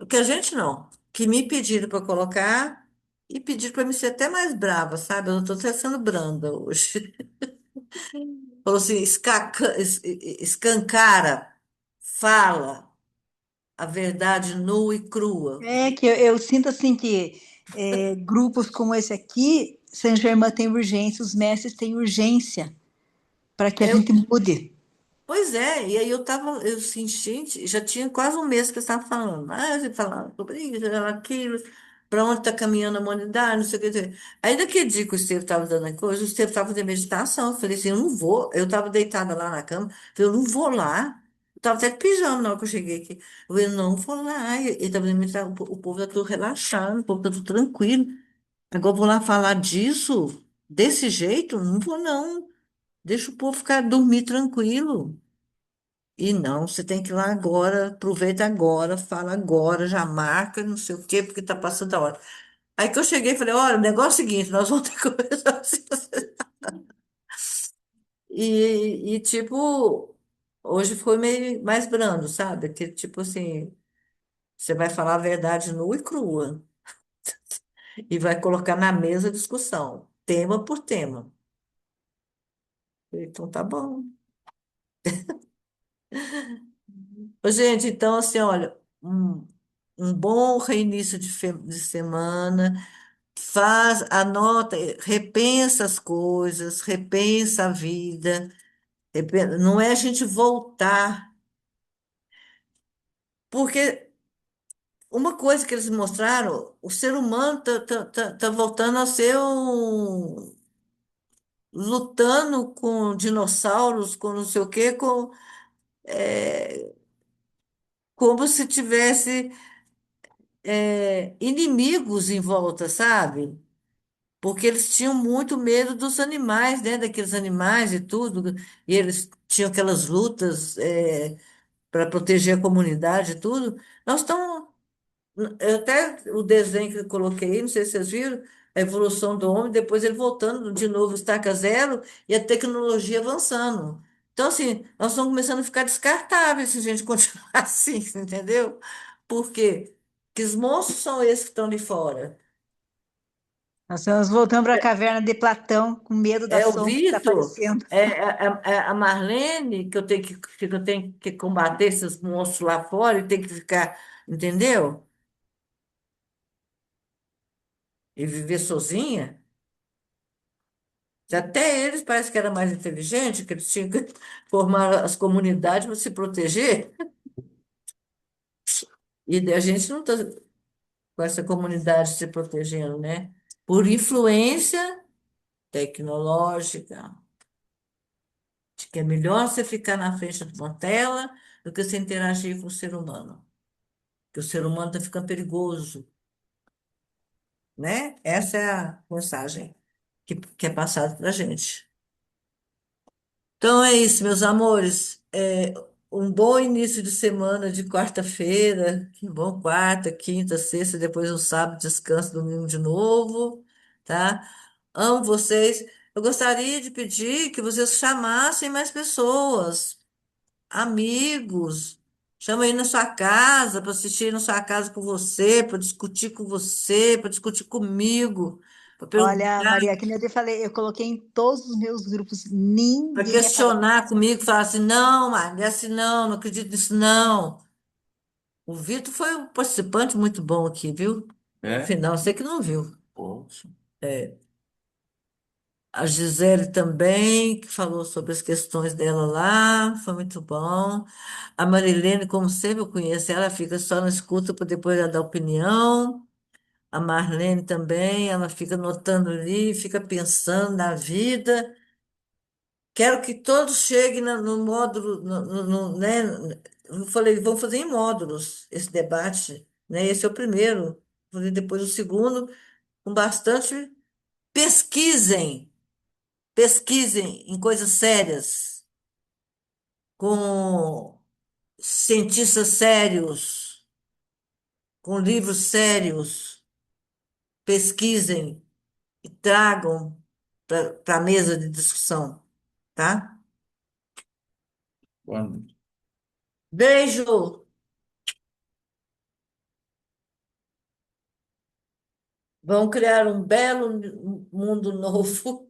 O que a gente não, que me pediram para colocar e pediram para me ser até mais brava, sabe? Eu não estou até sendo branda hoje. Falou assim, escancara, fala a verdade nua e crua. É que eu sinto assim que grupos como esse aqui, Saint-Germain tem urgência, os mestres têm urgência para que a Eu, gente mude. pois é, e aí eu assim, gente, já tinha quase um mês que eu estava falando, você falando sobre isso, aquilo, para onde está caminhando a humanidade, não sei o que. Não sei o quê. Aí naquele dia que o Estevam estava dando a coisa, o Estevam estava fazendo meditação, eu falei assim, eu não vou, eu estava deitada lá na cama, eu falei, eu não vou lá, eu estava até de pijama na hora que eu cheguei aqui, eu falei, não vou lá, e ele estava fazendo meditação, o povo está tudo relaxado, o povo está tudo tranquilo, agora eu vou lá falar disso, desse jeito, não vou não. Deixa o povo ficar dormir tranquilo. E não, você tem que ir lá agora, aproveita agora, fala agora, já marca, não sei o quê, porque tá passando a hora. Aí que eu cheguei e falei, olha, o negócio é o seguinte, nós vamos ter que começar assim. Tipo, hoje foi meio mais brando, sabe? Que tipo assim, você vai falar a verdade nua e crua e vai colocar na mesa a discussão, tema por tema. Então tá bom. Ô, gente, então assim, olha, um bom reinício de semana, faz, anota, repensa as coisas, repensa a vida. Não é a gente voltar, porque uma coisa que eles mostraram, o ser humano tá voltando a ser lutando com dinossauros, com não sei o quê, como se tivesse inimigos em volta, sabe? Porque eles tinham muito medo dos animais, né? Daqueles animais e tudo, e eles tinham aquelas lutas para proteger a comunidade e tudo. Nós estamos até o desenho que eu coloquei, aí, não sei se vocês viram, a evolução do homem, depois ele voltando de novo, estaca zero, e a tecnologia avançando. Então, assim, nós estamos começando a ficar descartáveis se a gente continuar assim, entendeu? Por quê? Que os monstros são esses que estão ali fora. Nós estamos voltando para a caverna de Platão, com medo da É o sombra que está Vitor, aparecendo. é a Marlene, que eu tenho que combater esses monstros lá fora e tem que ficar, entendeu? E viver sozinha. Até eles parece que era mais inteligente, que eles tinham que formar as comunidades para se proteger. E a gente não está com essa comunidade se protegendo, né? Por influência tecnológica, de que é melhor você ficar na frente de uma tela do que você interagir com o ser humano. Que o ser humano está ficando perigoso, né? Essa é a mensagem que é passada para a gente. Então é isso, meus amores. Um bom início de semana de quarta-feira. Que bom, quarta, quinta, sexta, depois um sábado, descanso, domingo de novo, tá? Amo vocês. Eu gostaria de pedir que vocês chamassem mais pessoas, amigos. Chama aí na sua casa, para assistir na sua casa com você, para discutir com você, para discutir comigo, para Olha, perguntar, Maria, que nem eu te falei, eu coloquei em todos os meus grupos, para ninguém aparece. questionar comigo, falar assim, não, Maria, é assim não, não acredito nisso não. O Vitor foi um participante muito bom aqui, viu? É? Afinal, você que não viu. Poxa. A Gisele também, que falou sobre as questões dela lá, foi muito bom. A Marilene, como sempre, eu conheço ela, fica só na escuta para depois ela dar opinião. A Marlene também, ela fica anotando ali, fica pensando na vida. Quero que todos cheguem no módulo, né? Eu falei, vamos fazer em módulos esse debate, né? Esse é o primeiro. Vou fazer depois o segundo, com bastante. Pesquisem, pesquisem em coisas sérias, com cientistas sérios, com livros sérios. Pesquisem e tragam para a mesa de discussão, tá? Boa noite. Beijo! Vão criar um belo mundo novo.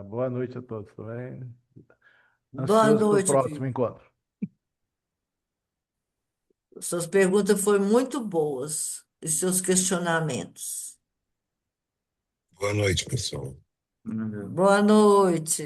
Boa noite a todos também. Boa Ansioso para o noite, próximo Vitor. encontro. Suas perguntas foram muito boas e seus questionamentos. Boa noite, pessoal. Boa noite.